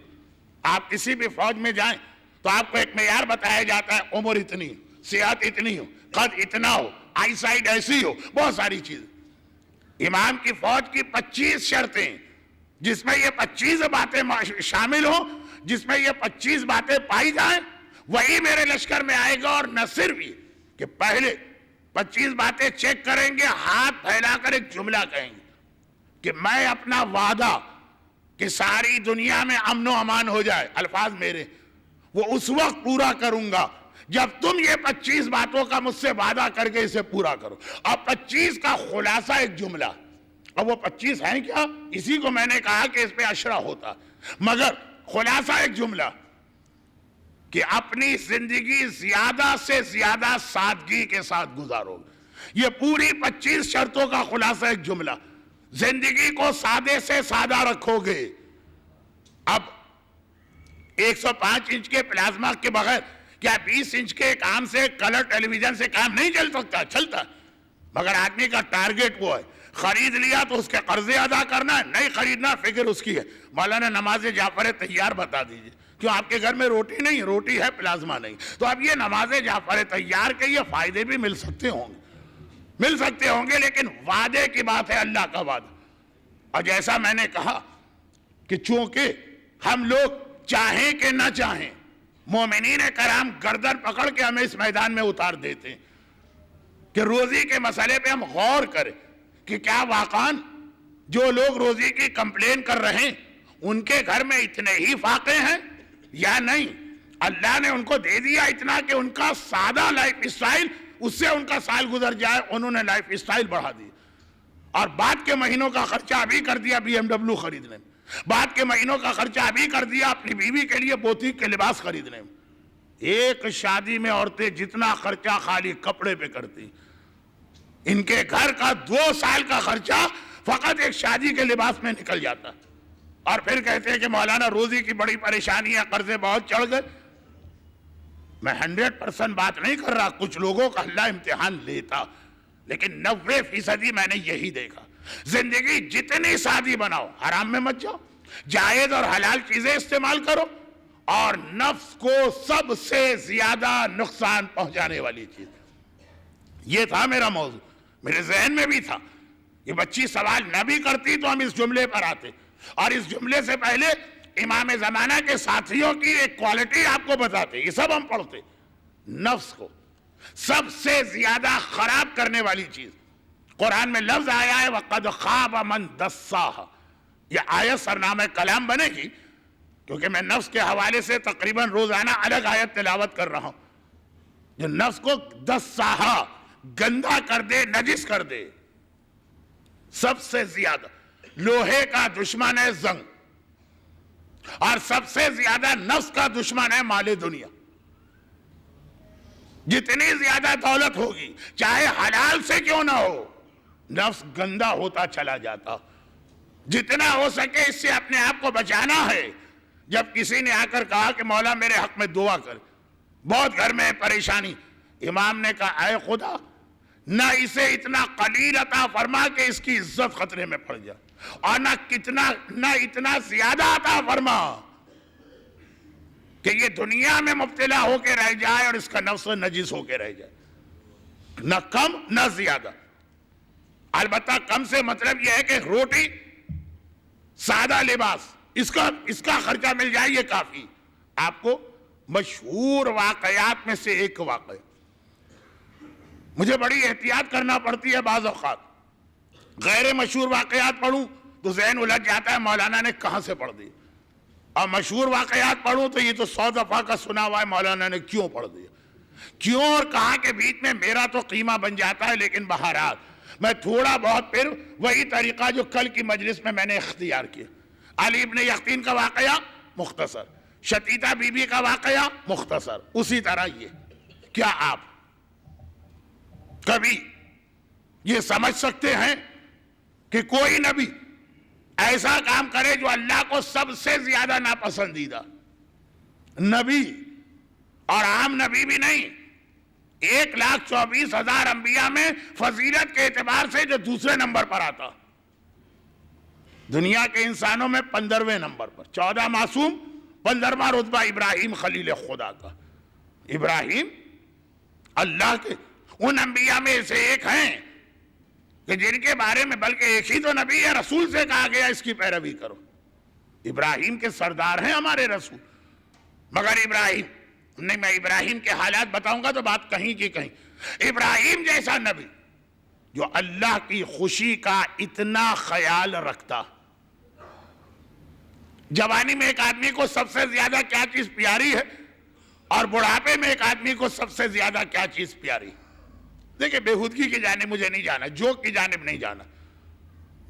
آپ کسی بھی فوج میں جائیں تو آپ کو ایک معیار بتایا جاتا ہے, عمر اتنی, صحت اتنی ہو, قد اتنا ہو, آئی سائٹ ایسی ہو, بہت ساری چیزیں. امام کی فوج کی 25 شرطیں, جس میں یہ 25 باتیں شامل ہوں, جس میں یہ 25 باتیں پائی جائیں, وہی میرے لشکر میں آئے گا. اور نہ صرف یہ کہ پہلے 25 باتیں چیک کریں گے, ہاتھ پھیلا کر ایک جملہ کہیں گے کہ میں اپنا وعدہ کہ ساری دنیا میں امن و امان ہو جائے, الفاظ میرے, وہ اس وقت پورا کروں گا جب تم یہ 25 باتوں کا مجھ سے وعدہ کر کے اسے پورا کرو. اور 25 کا خلاصہ ایک جملہ, اب وہ 25 ہیں کیا؟ اسی کو میں نے کہا کہ اس پہ اشرا ہوتا. مگر خلاصہ ایک جملہ کہ اپنی زندگی زیادہ سے زیادہ سادگی کے ساتھ گزارو. یہ پوری 25 شرطوں کا خلاصہ ایک جملہ. زندگی کو سادے سے سادہ رکھو گے. اب 105 انچ کے پلازما کے بغیر کیا 20 انچ کے کام سے، کلر ٹیلی ویژن سے کام نہیں چل سکتا؟ چلتا. مگر آدمی کا ٹارگٹ وہ ہے. خرید لیا تو اس کے قرضے ادا کرنا ہے، نہیں خریدنا فکر اس کی ہے. مولانا نماز جعفر طیار بتا دیجئے. کیوں آپ کے گھر میں روٹی نہیں؟ روٹی ہے، پلازما نہیں. تو اب یہ نماز جعفر طیار کے یہ فائدے بھی مل سکتے ہوں گے، لیکن وعدے کی بات ہے، اللہ کا وعدہ. اور جیسا میں نے کہا کہ چونکہ ہم لوگ چاہیں کہ نہ چاہیں، مومنین کرام گردن پکڑ کے ہمیں اس میدان میں اتار دیتے ہیں کہ روزی کے مسئلے پہ ہم غور کریں کہ کیا واقعاً جو لوگ روزی کی کمپلین کر رہے ہیں ان کے گھر میں اتنے ہی فاقے ہیں یا نہیں. اللہ نے ان کو دے دیا اتنا کہ ان کا سادہ لائف اسٹائل، اس سے ان کا سال گزر جائے، انہوں نے لائف اسٹائل بڑھا دی. اور بعد کے مہینوں کا خرچہ ابھی کر دیا BMW خریدنے میں، بعد کے مہینوں کا خرچہ ابھی کر دیا اپنی بیوی کے لیے بوتیک کے لباس خریدنے میں. ایک شادی میں عورتیں جتنا خرچہ خالی کپڑے پہ کرتی، ان کے گھر کا 2 سال کا خرچہ فقط ایک شادی کے لباس میں نکل جاتا. اور پھر کہتے ہیں کہ مولانا روزی کی بڑی پریشانی ہے، قرضے بہت چڑھ گئے. میں 100% بات نہیں کر رہا، کچھ لوگوں کا اللہ امتحان لیتا، لیکن 90% میں نے یہی دیکھا. زندگی جتنی سادی بناؤ، حرام میں مت جاؤ، جائز اور حلال چیزیں استعمال کرو، اور نفس کو سب سے زیادہ نقصان پہنچانے والی چیز. یہ تھا میرا موضوع، میرے ذہن میں بھی تھا. یہ بچی سوال نہ بھی کرتی تو ہم اس جملے پر آتے. اور اس جملے سے پہلے امام زمانہ کے ساتھیوں کی ایک کوالٹی آپ کو بتاتے. یہ سب ہم پڑھتے. نفس کو سب سے زیادہ خراب کرنے والی چیز، قرآن میں لفظ آیا ہے وَقَدْ خَابَ مَنْ دَسَّاهَا. یہ آیت سرنامہ کلام بنے گی کیونکہ میں نفس کے حوالے سے تقریباً روزانہ الگ آیت تلاوت کر رہا ہوں. جو نفس کو دسّاہا، گندا کر دے، نجس کر دے. سب سے زیادہ لوہے کا دشمن ہے زنگ، اور سب سے زیادہ نفس کا دشمن ہے مال دنیا. جتنی زیادہ دولت ہوگی چاہے حلال سے کیوں نہ ہو، نفس گندا ہوتا چلا جاتا. جتنا ہو سکے اس سے اپنے آپ کو بچانا ہے. جب کسی نے آ کر کہا کہ مولا میرے حق میں دعا کر، بہت گھر میں پریشانی، امام نے کہا اے خدا نہ اسے اتنا قلیل عطا فرما کہ اس کی عزت خطرے میں پڑ جائے، اور نہ اتنا زیادہ عطا فرما کہ یہ دنیا میں مبتلا ہو کے رہ جائے اور اس کا نفس نجس ہو کے رہ جائے. نہ کم نہ زیادہ. البتہ کم سے مطلب یہ ہے کہ روٹی، سادہ لباس، اس کا خرچہ مل جائے، یہ کافی. آپ کو مشہور واقعات میں سے ایک واقعہ، مجھے بڑی احتیاط کرنا پڑتی ہے بعض اوقات. غیر مشہور واقعات پڑھوں تو ذہن الجھ جاتا ہے مولانا نے کہاں سے پڑھ دی، اور مشہور واقعات پڑھوں تو یہ تو 100 دفعہ کا سنا ہوا ہے مولانا نے کیوں پڑھ دیا، کیوں اور کہاں کے بیچ میں میرا تو قیمہ بن جاتا ہے. لیکن بہرحال میں تھوڑا بہت پھر وہی طریقہ جو کل کی مجلس میں نے اختیار کیا. علی ابن یقین کا واقعہ مختصر، شتیتا بی بی کا واقعہ مختصر. اسی طرح یہ کیا آپ کبھی یہ سمجھ سکتے ہیں کہ کوئی نبی ایسا کام کرے جو اللہ کو سب سے زیادہ ناپسندیدہ نبی، اور عام نبی بھی نہیں، 1,24,000 انبیاء میں فضیلت کے اعتبار سے جو دوسرے نمبر پر آتا، دنیا کے انسانوں میں 15ویں نمبر پر، 14 معصوم، 15واں رتبہ ابراہیم خلیل خدا کا. ابراہیم اللہ کے ان انبیاء میں سے ایک ہیں کہ جن کے بارے میں بلکہ ایک ہی تو نبی ہے، رسول سے کہا گیا اس کی پیروی کرو. ابراہیم کے سردار ہیں ہمارے رسول. مگر ابراہیم نہیں، میں ابراہیم کے حالات بتاؤں گا تو بات کہیں کی کہیں. ابراہیم جیسا نبی جو اللہ کی خوشی کا اتنا خیال رکھتا. جوانی میں ایک آدمی کو سب سے زیادہ کیا چیز پیاری ہے، اور بڑھاپے میں ایک آدمی کو سب سے زیادہ کیا چیز پیاری. دیکھیں بےہودگی کی جانب مجھے نہیں جانا، جوک کی جانب نہیں جانا.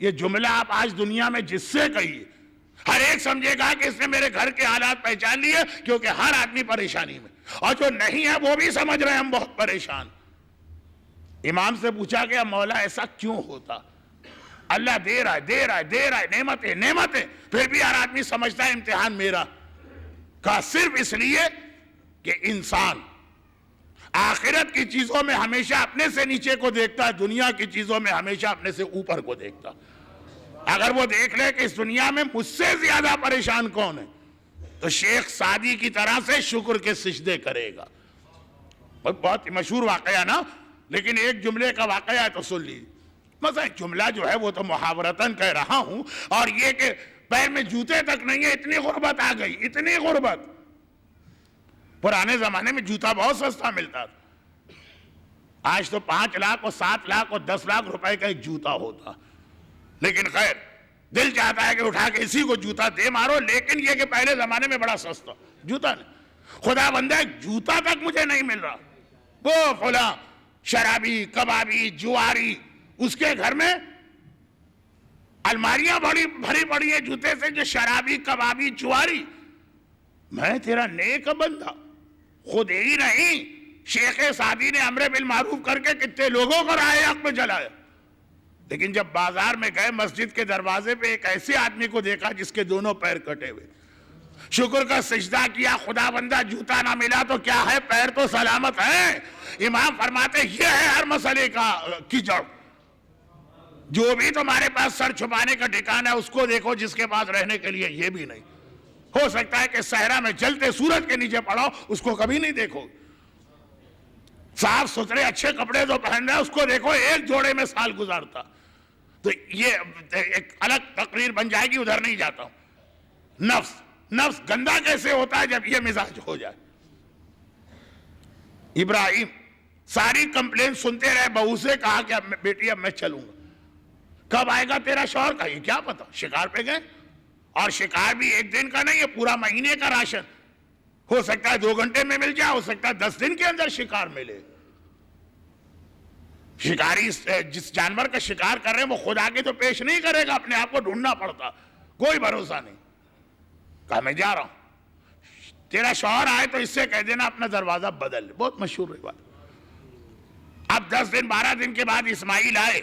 یہ جملہ آپ آج دنیا میں جس سے کہیے ہر ایک سمجھے گا کہ اس نے میرے گھر کے حالات پہچان لیے، کیونکہ ہر آدمی پریشانی میں، اور جو نہیں ہے وہ بھی سمجھ رہے ہیں ہم بہت پریشان۔ امام سے پوچھا گیا مولا ایسا کیوں ہوتا؟ اللہ دے رہا ہے دے رہا ہے دے رہا ہے، نعمتیں نعمتیں، پھر بھی ہر آدمی سمجھتا ہے امتحان میرا۔ کہا صرف اس لیے کہ انسان آخرت کی چیزوں میں ہمیشہ اپنے سے نیچے کو دیکھتا ہے، دنیا کی چیزوں میں ہمیشہ اپنے سے اوپر کو دیکھتا۔ اگر وہ دیکھ لے کہ اس دنیا میں مجھ سے زیادہ پریشان کون ہے تو شیخ سعدی کی طرح سے شکر کے سجدے کرے گا۔ بہت مشہور واقعہ نا، لیکن ایک جملے کا واقعہ ہے تو سن لیجیے۔ مثلا ایک جملہ جو ہے وہ تو محاورتاً کہہ رہا ہوں، اور یہ کہ پیر میں جوتے تک نہیں ہے، اتنی غربت آ گئی، اتنی غربت۔ پرانے زمانے میں جوتا بہت سستا ملتا تھا، آج تو 5 لاکھ اور 7 لاکھ اور 10 لاکھ روپے کا ایک جوتا ہوتا۔ لیکن خیر دل چاہتا ہے کہ اٹھا کے اسی کو جوتا دے مارو، لیکن یہ کہ پہلے زمانے میں بڑا سستا جوتا نہیں۔ خدا بندہ جوتا تک مجھے نہیں مل رہا، وہ فلاں شرابی کبابی جواری اس کے گھر میں الماریاں بھری پڑی ہیں جوتے سے، جو شرابی کبابی جواری۔ میں تیرا نیک بندہ، خود ہی نہیں شیخ سعدی نے امر بالمعروف کر کے کتنے لوگوں کو راہ حق میں جلایا، لیکن جب بازار میں گئے مسجد کے دروازے پہ ایک ایسے آدمی کو دیکھا جس کے دونوں پیر کٹے ہوئے، شکر کا سجدہ کیا، خدا بندہ جوتا نہ ملا تو کیا ہے، پیر تو سلامت ہے۔ امام فرماتے یہ ہے ہر مسئلے کی جڑ۔ جو بھی تمہارے پاس سر چھپانے کا ٹھکانہ ہے اس کو دیکھو، جس کے پاس رہنے کے لیے یہ بھی نہیں۔ ہو سکتا ہے کہ صحرا میں جلتے سورج کے نیچے پڑاؤ، اس کو کبھی نہیں دیکھو۔ صاف ستھرے اچھے کپڑے تو پہن رہے اس کو دیکھو، ایک جوڑے میں سال گزارتا۔ تو یہ ایک الگ تقریر بن جائے گی، ادھر نہیں جاتا ہوں۔ نفس گندا کیسے ہوتا ہے جب یہ مزاج ہو جائے۔ ابراہیم ساری کمپلین سنتے رہے، بہو سے کہا کہ بیٹی اب میں چلوں گا، کب آئے گا تیرا شوہر؟ کا یہ کیا پتا، شکار پہ گئے، اور شکار بھی ایک دن کا نہیں ہے، پورا مہینے کا راشن، ہو سکتا ہے 2 گھنٹے میں مل جائے، ہو سکتا ہے 10 دن کے اندر شکار ملے۔ شکاری جس جانور کا شکار کر رہے ہیں وہ خود آگے تو پیش نہیں کرے گا، اپنے آپ کو ڈھونڈنا پڑتا، کوئی بھروسہ نہیں۔ کہا میں جا رہا ہوں، تیرا شوہر آئے تو اس سے کہہ دینا اپنا دروازہ بدل لے، بہت مشہور ہے بات۔ اب 10 دن 12 دن کے بعد اسماعیل آئے،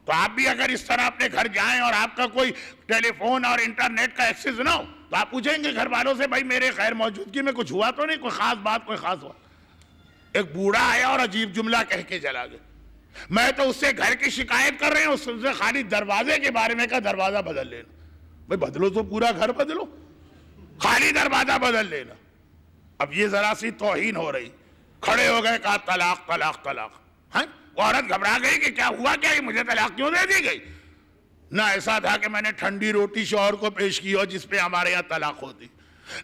تو آپ بھی اگر اس طرح اپنے گھر جائیں اور آپ کا کوئی ٹیلی فون اور انٹرنیٹ کا ایکسس نہ ہو تو آپ پوچھیں گے گھر والوں سے بھائی میرے غیر موجودگی میں کچھ ہوا تو نہیں، کوئی خاص بات کوئی خاص بات۔ ایک بوڑھا آیا اور عجیب جملہ کہہ کے چلا گیا، میں تو اس سے گھر کی شکایت کر رہے ہیں، اس سے خالی دروازے کے بارے میں کہا دروازہ بدل لینا۔ بھائی بدلو تو پورا گھر بدلو، خالی دروازہ بدل لینا۔ اب یہ ذرا سی توہین ہو رہی، کھڑے ہو گئے، کہا طلاق طلاق طلاق۔ ہاں وہ عورت گھبرا گئی کہ کیا ہوا، کیا یہ مجھے طلاق کیوں دے دی گئی؟ نہ ایسا تھا کہ میں نے ٹھنڈی روٹی شوہر کو پیش کی ہو جس پہ ہمارے یہاں طلاق ہوتی،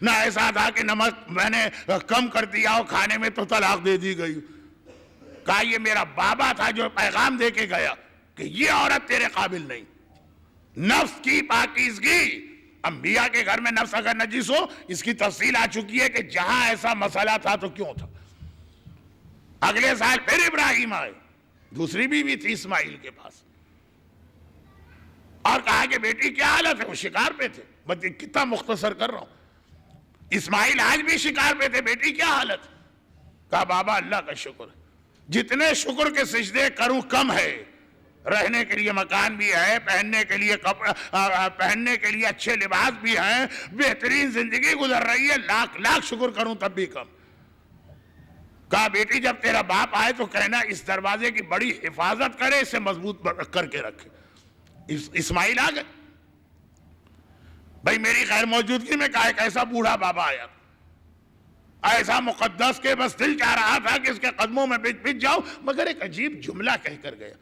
نہ ایسا تھا کہ نمک میں نے کم کر دیا ہو کھانے میں تو طلاق دے دی گئی۔ کہا یہ میرا بابا تھا جو پیغام دے کے گیا کہ یہ عورت تیرے قابل نہیں۔ نفس کی پاکیزگی، انبیاء کے گھر میں نفس اگر نجس ہو، اس کی تفصیل آ چکی ہے کہ جہاں ایسا مسئلہ تھا تو کیوں تھا۔ اگلے سال پھر ابراہیم آئے، دوسری بیوی تھی اسماعیل کے پاس، اور کہا کہ بیٹی کیا حالت ہے؟ وہ شکار پہ تھے، بس کتنا مختصر کر رہا ہوں۔ اسماعیل آج بھی شکار پہ تھے، بیٹی کیا حالت؟ کہا بابا اللہ کا شکر، جتنے شکر کے سجدے کروں کم ہے، رہنے کے لیے مکان بھی ہے، پہننے کے لیے پہننے کے لیے اچھے لباس بھی ہیں، بہترین زندگی گزر رہی ہے، لاکھ لاکھ شکر کروں تب بھی کم۔ کہا بیٹی جب تیرا باپ آئے تو کہنا اس دروازے کی بڑی حفاظت کرے، اسے مضبوط کر کے رکھے۔ اسماعیل آ گئے، بھائی میری غیر موجودگی میں کہا ایک ایسا بوڑھا بابا آیا، ایسا مقدس کہ بس دل چاہ رہا تھا کہ اس کے قدموں میں بچ جاؤ، مگر ایک عجیب جملہ کہہ کر گیا،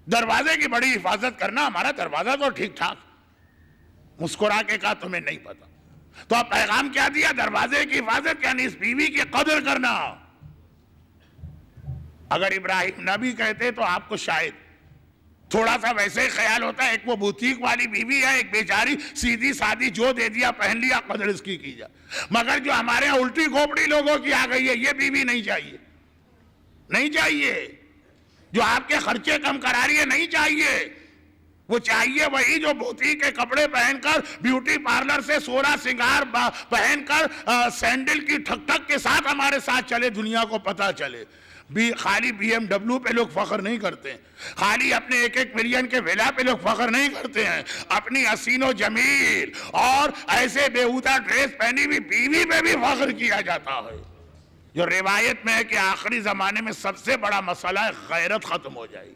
دروازے کی بڑی حفاظت کرنا، ہمارا دروازہ تو ٹھیک ٹھاک۔ مسکرا کے کہا تمہیں نہیں پتا، تو اب پیغام کیا دیا؟ دروازے کی حفاظت یعنی اس بیوی کی قدر کرنا۔ اگر ابراہیم نہ بھی کہتے تو آپ کو شاید تھوڑا سا ویسے ہی خیال ہوتا ہے، ایک وہ بوتیک والی بیوی ہے، ایک بیچاری سیدھی سادی جو دے دیا پہن لیا، قدر اس کی جائے۔ مگر جو ہمارے ہاں الٹی کھوپڑی لوگوں کی آ گئی ہے، یہ بیوی نہیں چاہیے، نہیں چاہیے۔ جو آپ کے خرچے کم کرا رہی ہے نہیں چاہیے، وہ چاہیے وہی جو بوتی کے کپڑے پہن کر بیوٹی پارلر سے سونا سنگار پہن کر سینڈل کی ٹھک ٹھک کے ساتھ ہمارے ساتھ چلے، دنیا کو پتا چلے۔ خالی بی ایم ڈبلیو پہ لوگ فخر نہیں کرتے، خالی اپنے 1-1 ملین کے ولا پہ لوگ فخر نہیں کرتے ہیں، اپنی حسین و جمیل اور ایسے بیہودہ ڈریس پہنی ہوئی بیوی پہ بھی فخر کیا جاتا ہے۔ جو روایت میں ہے کہ آخری زمانے میں سب سے بڑا مسئلہ ہے غیرت ختم ہو جائے،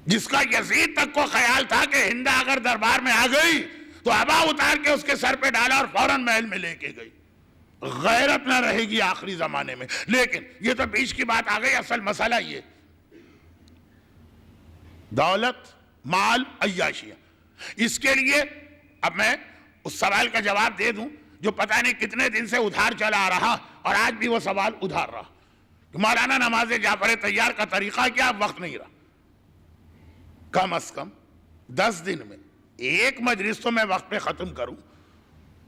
جس کا یزید تک کو خیال تھا کہ ہندہ اگر دربار میں آ گئی تو ابا اتار کے اس کے سر پہ ڈالا اور فوراً محل میں لے کے گئی۔ غیرت نہ رہے گی آخری زمانے میں۔ لیکن یہ تو بیچ کی بات آ گئی، اصل مسئلہ یہ دولت، مال، عیاشیاں۔ اس کے لیے اب میں اس سوال کا جواب دے دوں جو پتہ نہیں کتنے دن سے ادھار چلا آ رہا اور آج بھی وہ سوال ادھار رہا۔ مولانا نماز جعفر طیار کا طریقہ کیا؟ اب وقت نہیں رہا، کم از کم 10 دن میں ایک مجلس تو میں وقت پہ ختم کروں۔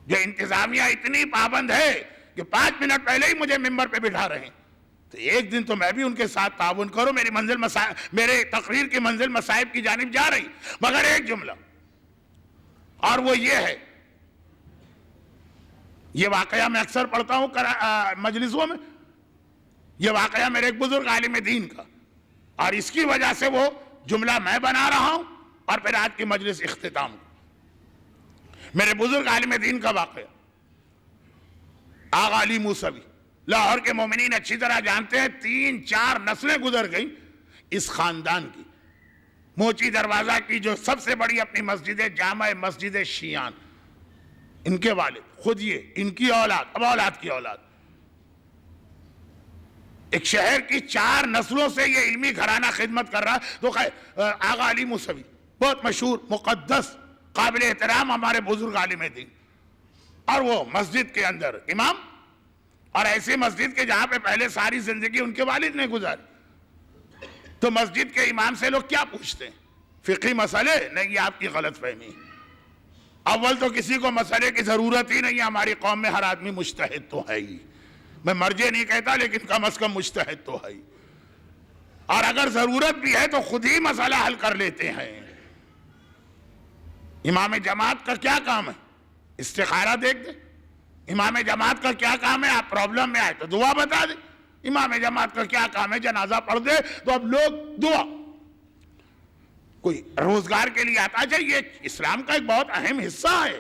جو انتظامیہ اتنی پابند ہے کہ 5 منٹ پہلے ہی مجھے ممبر پہ بٹھا رہے ہیں، تو ایک دن تو میں بھی ان کے ساتھ تعاون کروں۔ میرے تقریر کی منزل مصائب کی جانب جا رہی، مگر ایک جملہ، اور وہ یہ ہے، یہ واقعہ میں اکثر پڑھتا ہوں مجلسوں میں، یہ واقعہ میرے ایک بزرگ عالم دین کا، اور اس کی وجہ سے وہ جملہ میں بنا رہا ہوں اور پھر آج کی مجلس اختتام کو۔ میرے بزرگ عالم دین کا واقعہ، آغا علی موسوی، لاہور کے مومنین اچھی طرح جانتے ہیں، 3-4 نسلیں گزر گئیں اس خاندان کی۔ موچی دروازہ کی جو سب سے بڑی اپنی مسجد جامع مسجد شیعان، ان کے والد خود یہ، ان کی اولاد، اب اولاد کی اولاد، ایک شہر کی 4 نسلوں سے یہ علمی گھرانہ خدمت کر رہا۔ تو آغا علی موسوی بہت مشہور، مقدس، قابل احترام ہمارے بزرگ عالم دین، اور وہ مسجد کے اندر امام، اور ایسی مسجد کے جہاں پہ پہلے ساری زندگی ان کے والد نے گزاری۔ تو مسجد کے امام سے لوگ کیا پوچھتے ہیں؟ فقہی مسئلے؟ نہیں، یہ آپ کی غلط فہمی۔ اول تو کسی کو مسئلے کی ضرورت ہی نہیں ہے، ہماری قوم میں ہر آدمی مجتہد تو ہے ہی، میں مرجع نہیں کہتا لیکن کم از کم مجتہد تو ہے ہی، اور اگر ضرورت بھی ہے تو خود ہی مسئلہ حل کر لیتے ہیں۔ امام جماعت کا کیا کام ہے؟ استخارہ دیکھ دیں۔ امام جماعت کا کیا کام ہے؟ آپ پرابلم میں آئے تو دعا بتا دیں۔ امام جماعت کا کیا کام ہے؟ جنازہ پڑھ دے تو اب لوگ دعا۔ کوئی روزگار کے لیے آتا ہے، یہ اسلام کا ایک بہت اہم حصہ ہے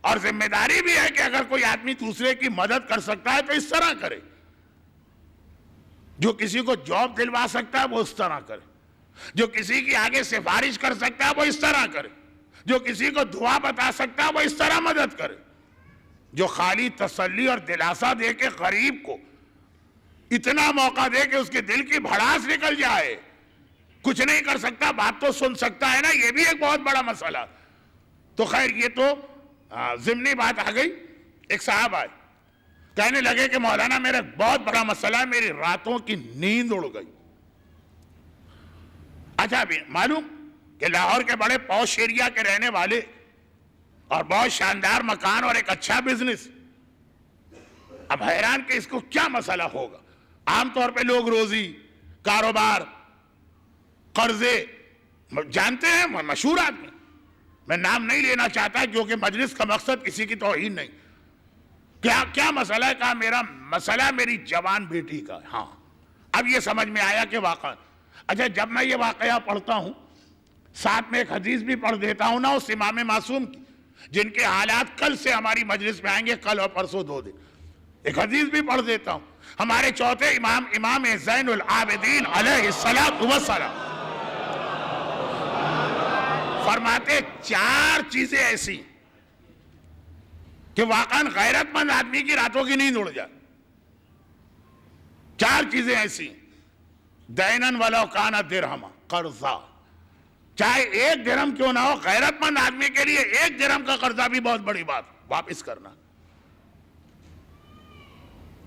اور ذمہ داری بھی ہے کہ اگر کوئی آدمی دوسرے کی مدد کر سکتا ہے تو اس طرح کرے، جو کسی کو جاب دلوا سکتا ہے وہ اس طرح کرے، جو کسی کی آگے سفارش کر سکتا ہے وہ اس طرح کرے، جو کسی کو دعا بتا سکتا ہے وہ اس طرح مدد کرے۔ جو خالی تسلی اور دلاسا دے کے غریب کو اتنا موقع دے کہ اس کے دل کی بھڑاس نکل جائے، کچھ نہیں کر سکتا، بات تو سن سکتا ہے نا، یہ بھی ایک بہت بڑا مسئلہ۔ تو خیر یہ تو ضمنی بات آ گئی۔ ایک صاحب آئے، کہنے لگے کہ مولانا میرا بہت بڑا مسئلہ ہے، میری راتوں کی نیند اڑ گئی۔ اچھا بھی معلوم کہ لاہور کے بڑے پوش ایریا کے رہنے والے اور بہت شاندار مکان اور ایک اچھا بزنس، اب حیران کہ اس کو کیا مسئلہ ہوگا۔ عام طور پہ لوگ روزی، کاروبار، قرضے جانتے ہیں، مشہور آدمی، میں نام نہیں لینا چاہتا کیونکہ مجلس کا مقصد کسی کی توہین نہیں۔ کیا مسئلہ ہے؟ کہا میرا مسئلہ میری جوان بیٹی کا۔ ہاں، اب یہ سمجھ میں آیا کہ واقعہ۔ اچھا، جب میں یہ واقعہ پڑھتا ہوں ساتھ میں ایک حدیث بھی پڑھ دیتا ہوں نا اس امام معصوم کی، جن کے حالات کل سے ہماری مجلس میں آئیں گے، کل اور پرسوں 2 دن، ایک حدیث بھی پڑھ دیتا ہوں۔ ہمارے چوتھے امام، امام زین العابدین علیہ الصلوۃ والسلام فرماتے 4 چیزیں ایسی کہ واقعاً غیرت مند آدمی کی راتوں کی نیند اڑ جائے۔ 4 چیزیں ایسی، دینن ولو کان درہما، قرضہ، چاہے 1 درہم کیوں نہ ہو، غیرت مند آدمی کے لیے 1 درہم کا قرضہ بھی بہت بڑی بات، واپس کرنا۔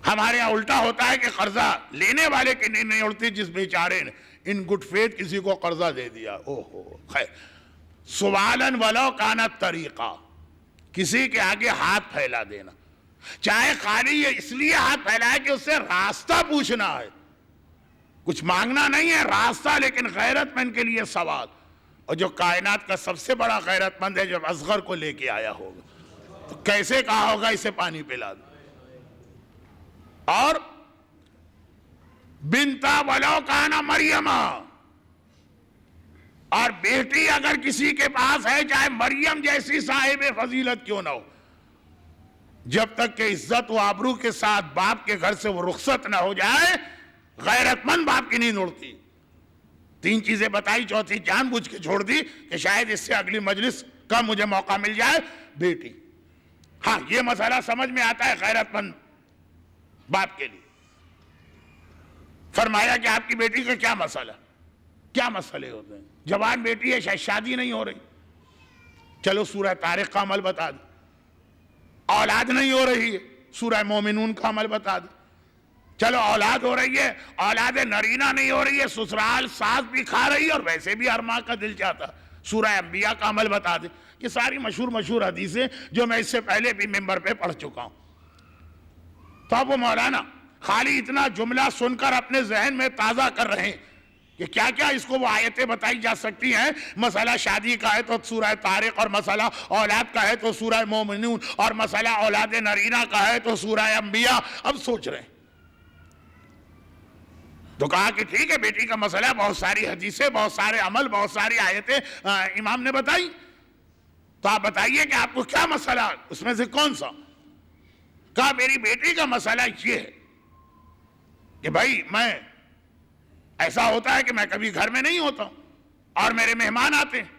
ہمارے ہاں الٹا ہوتا ہے کہ قرضہ لینے والے کی نیند نہیں اڑتی، جس بیچارے نے ان گڈ فیتھ کسی کو قرضہ دے دیا۔ اوہو، خیر، سوالن ولو کانت طریقہ، کسی کے آگے ہاتھ پھیلا دینا، چاہے خالی یہ اس لیے ہاتھ پھیلائے کہ اس سے راستہ پوچھنا ہے، کچھ مانگنا نہیں ہے راستہ، لیکن غیرت مند کے لیے سوال. اور جو کائنات کا سب سے بڑا غیرت مند ہے، جب اصغر کو لے کے آیا ہوگا تو کیسے کہا ہوگا اسے پانی پلا دو. اور بنتا ولو کانا مریم، اور بیٹی اگر کسی کے پاس ہے چاہے مریم جیسی صاحب فضیلت کیوں نہ ہو، جب تک کہ عزت و آبرو کے ساتھ باپ کے گھر سے وہ رخصت نہ ہو جائے، غیرت مند باپ کی نیند اڑتی. 3 چیزیں بتائی، چوتھی جان بوجھ کے چھوڑ دی کہ شاید اس سے اگلی مجلس کا مجھے موقع مل جائے. بیٹی، ہاں یہ مسئلہ سمجھ میں آتا ہے غیرت مند باپ کے لیے. فرمایا کہ آپ کی بیٹی کا کیا مسئلہ، کیا مسئلے ہوتے ہیں؟ جوان بیٹی ہے، شاید شادی نہیں ہو رہی، چلو سورہ طارق کا عمل بتا دو. اولاد نہیں ہو رہی ہے، سورہ مومنون کا عمل بتا دو. چلو اولاد ہو رہی ہے، اولاد نرینہ نہیں ہو رہی ہے، سسرال ساس بھی کھا رہی ہے اور ویسے بھی ہر ماں کا دل چاہتا، سورہ انبیاء کا عمل بتا دے. یہ ساری مشہور حدیثیں جو میں اس سے پہلے بھی ممبر پہ پڑھ چکا ہوں. تو اب وہ مولانا خالی اتنا جملہ سن کر اپنے ذہن میں تازہ کر رہے ہیں کہ کیا کیا اس کو وہ آیتیں بتائی جا سکتی ہیں. مسئلہ شادی کا ہے تو سورہ طارق، اور مسئلہ اولاد کا ہے تو سورہ مومنون، اور مسئلہ اولاد نرینہ کا ہے تو سورہ انبیاء. اب سوچ رہے ہیں تو کہا کہ ٹھیک ہے، بیٹی کا مسئلہ بہت ساری حدیثیں، بہت سارے عمل، بہت ساری آیتیں امام نے بتائی، تو آپ بتائیے کہ آپ کو کیا مسئلہ، اس میں سے کون سا؟ کہا میری بیٹی کا مسئلہ یہ ہے کہ بھائی میں ایسا ہوتا ہے کہ میں کبھی گھر میں نہیں ہوتا ہوں اور میرے مہمان آتے ہیں،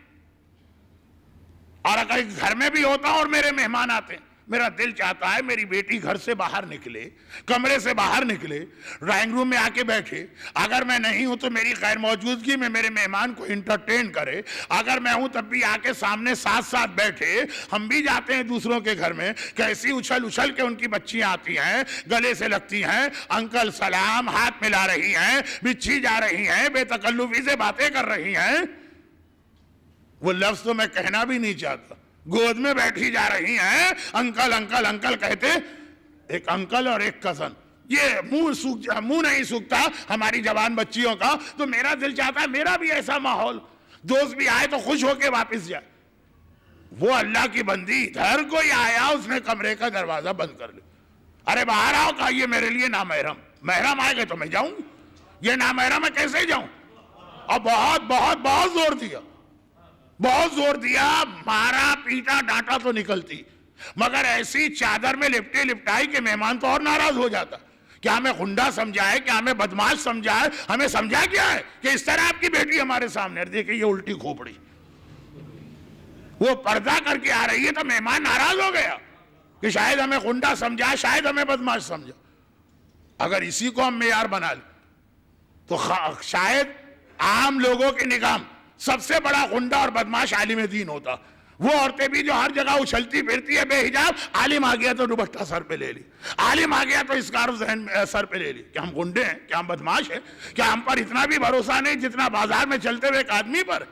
اور اگر گھر میں بھی ہوتا ہوں اور میرے مہمان آتے ہیں، میرا دل چاہتا ہے میری بیٹی گھر سے باہر نکلے، کمرے سے باہر نکلے، ڈرائنگ روم میں آ کے بیٹھے، اگر میں نہیں ہوں تو میری غیر موجودگی میں میرے مہمان کو انٹرٹین کرے، اگر میں ہوں تب بھی آ کے سامنے ساتھ بیٹھے. ہم بھی جاتے ہیں دوسروں کے گھر میں، کیسی اچھل کے ان کی بچیاں آتی ہیں، گلے سے لگتی ہیں، انکل سلام، ہاتھ ملا رہی ہیں، بچھی جا رہی ہیں، بے تکلفی سے باتیں کر رہی ہیں. وہ لفظ تو میں کہنا بھی نہیں چاہتا، گود میں بیٹھی جا رہی ہیں، انکل انکل انکل کہتے. ایک انکل اور ایک کزن، یہ منہ نہیں سوکھتا ہماری جوان بچیوں کا. تو میرا دل چاہتا ہے میرا بھی ایسا ماحول، دوست بھی آئے تو خوش ہو کے واپس جائے. وہ اللہ کی بندی ادھر کوئی آیا، اس نے کمرے کا دروازہ بند کر لیا. ارے باہر آؤ، کہا یہ میرے لیے نامحرم، محرم آئے گے تو میں جاؤں، یہ نامحرم ہے کیسے جاؤں؟ اور بہت بہت بہت زور دیا، بہت زور دیا، مارا پیٹا ڈانٹا تو نکلتی، مگر ایسی چادر میں لپٹائی کہ مہمان تو اور ناراض ہو جاتا. کیا ہمیں غنڈہ سمجھائے، کیا ہمیں بدماش سمجھائے، ہمیں سمجھا کیا ہے کہ اس طرح آپ کی بیٹی ہمارے سامنے. دیکھیں یہ الٹی کھوپڑی، وہ پردہ کر کے آ رہی ہے تو مہمان ناراض ہو گیا کہ شاید ہمیں غنڈہ سمجھا، شاید ہمیں بدماش سمجھا. اگر اسی کو ہم معیار بنا لیں تو شاید عام لوگوں کی نگاہ سب سے بڑا غنڈہ اور بدماش عالم دین ہوتا. وہ عورتیں بھی جو ہر جگہ اچھلتی پھرتی ہے بے حجاب، عالم آ گیا تو دوپٹہ سر پہ لے لی، عالم آ گیا تو اسکارف ذہن سر پہ لے لی. کیا ہم غنڈے ہیں؟ کیا ہم بدماش ہیں؟ کیا ہم پر اتنا بھی بھروسہ نہیں جتنا بازار میں چلتے ہوئے ایک آدمی پر؟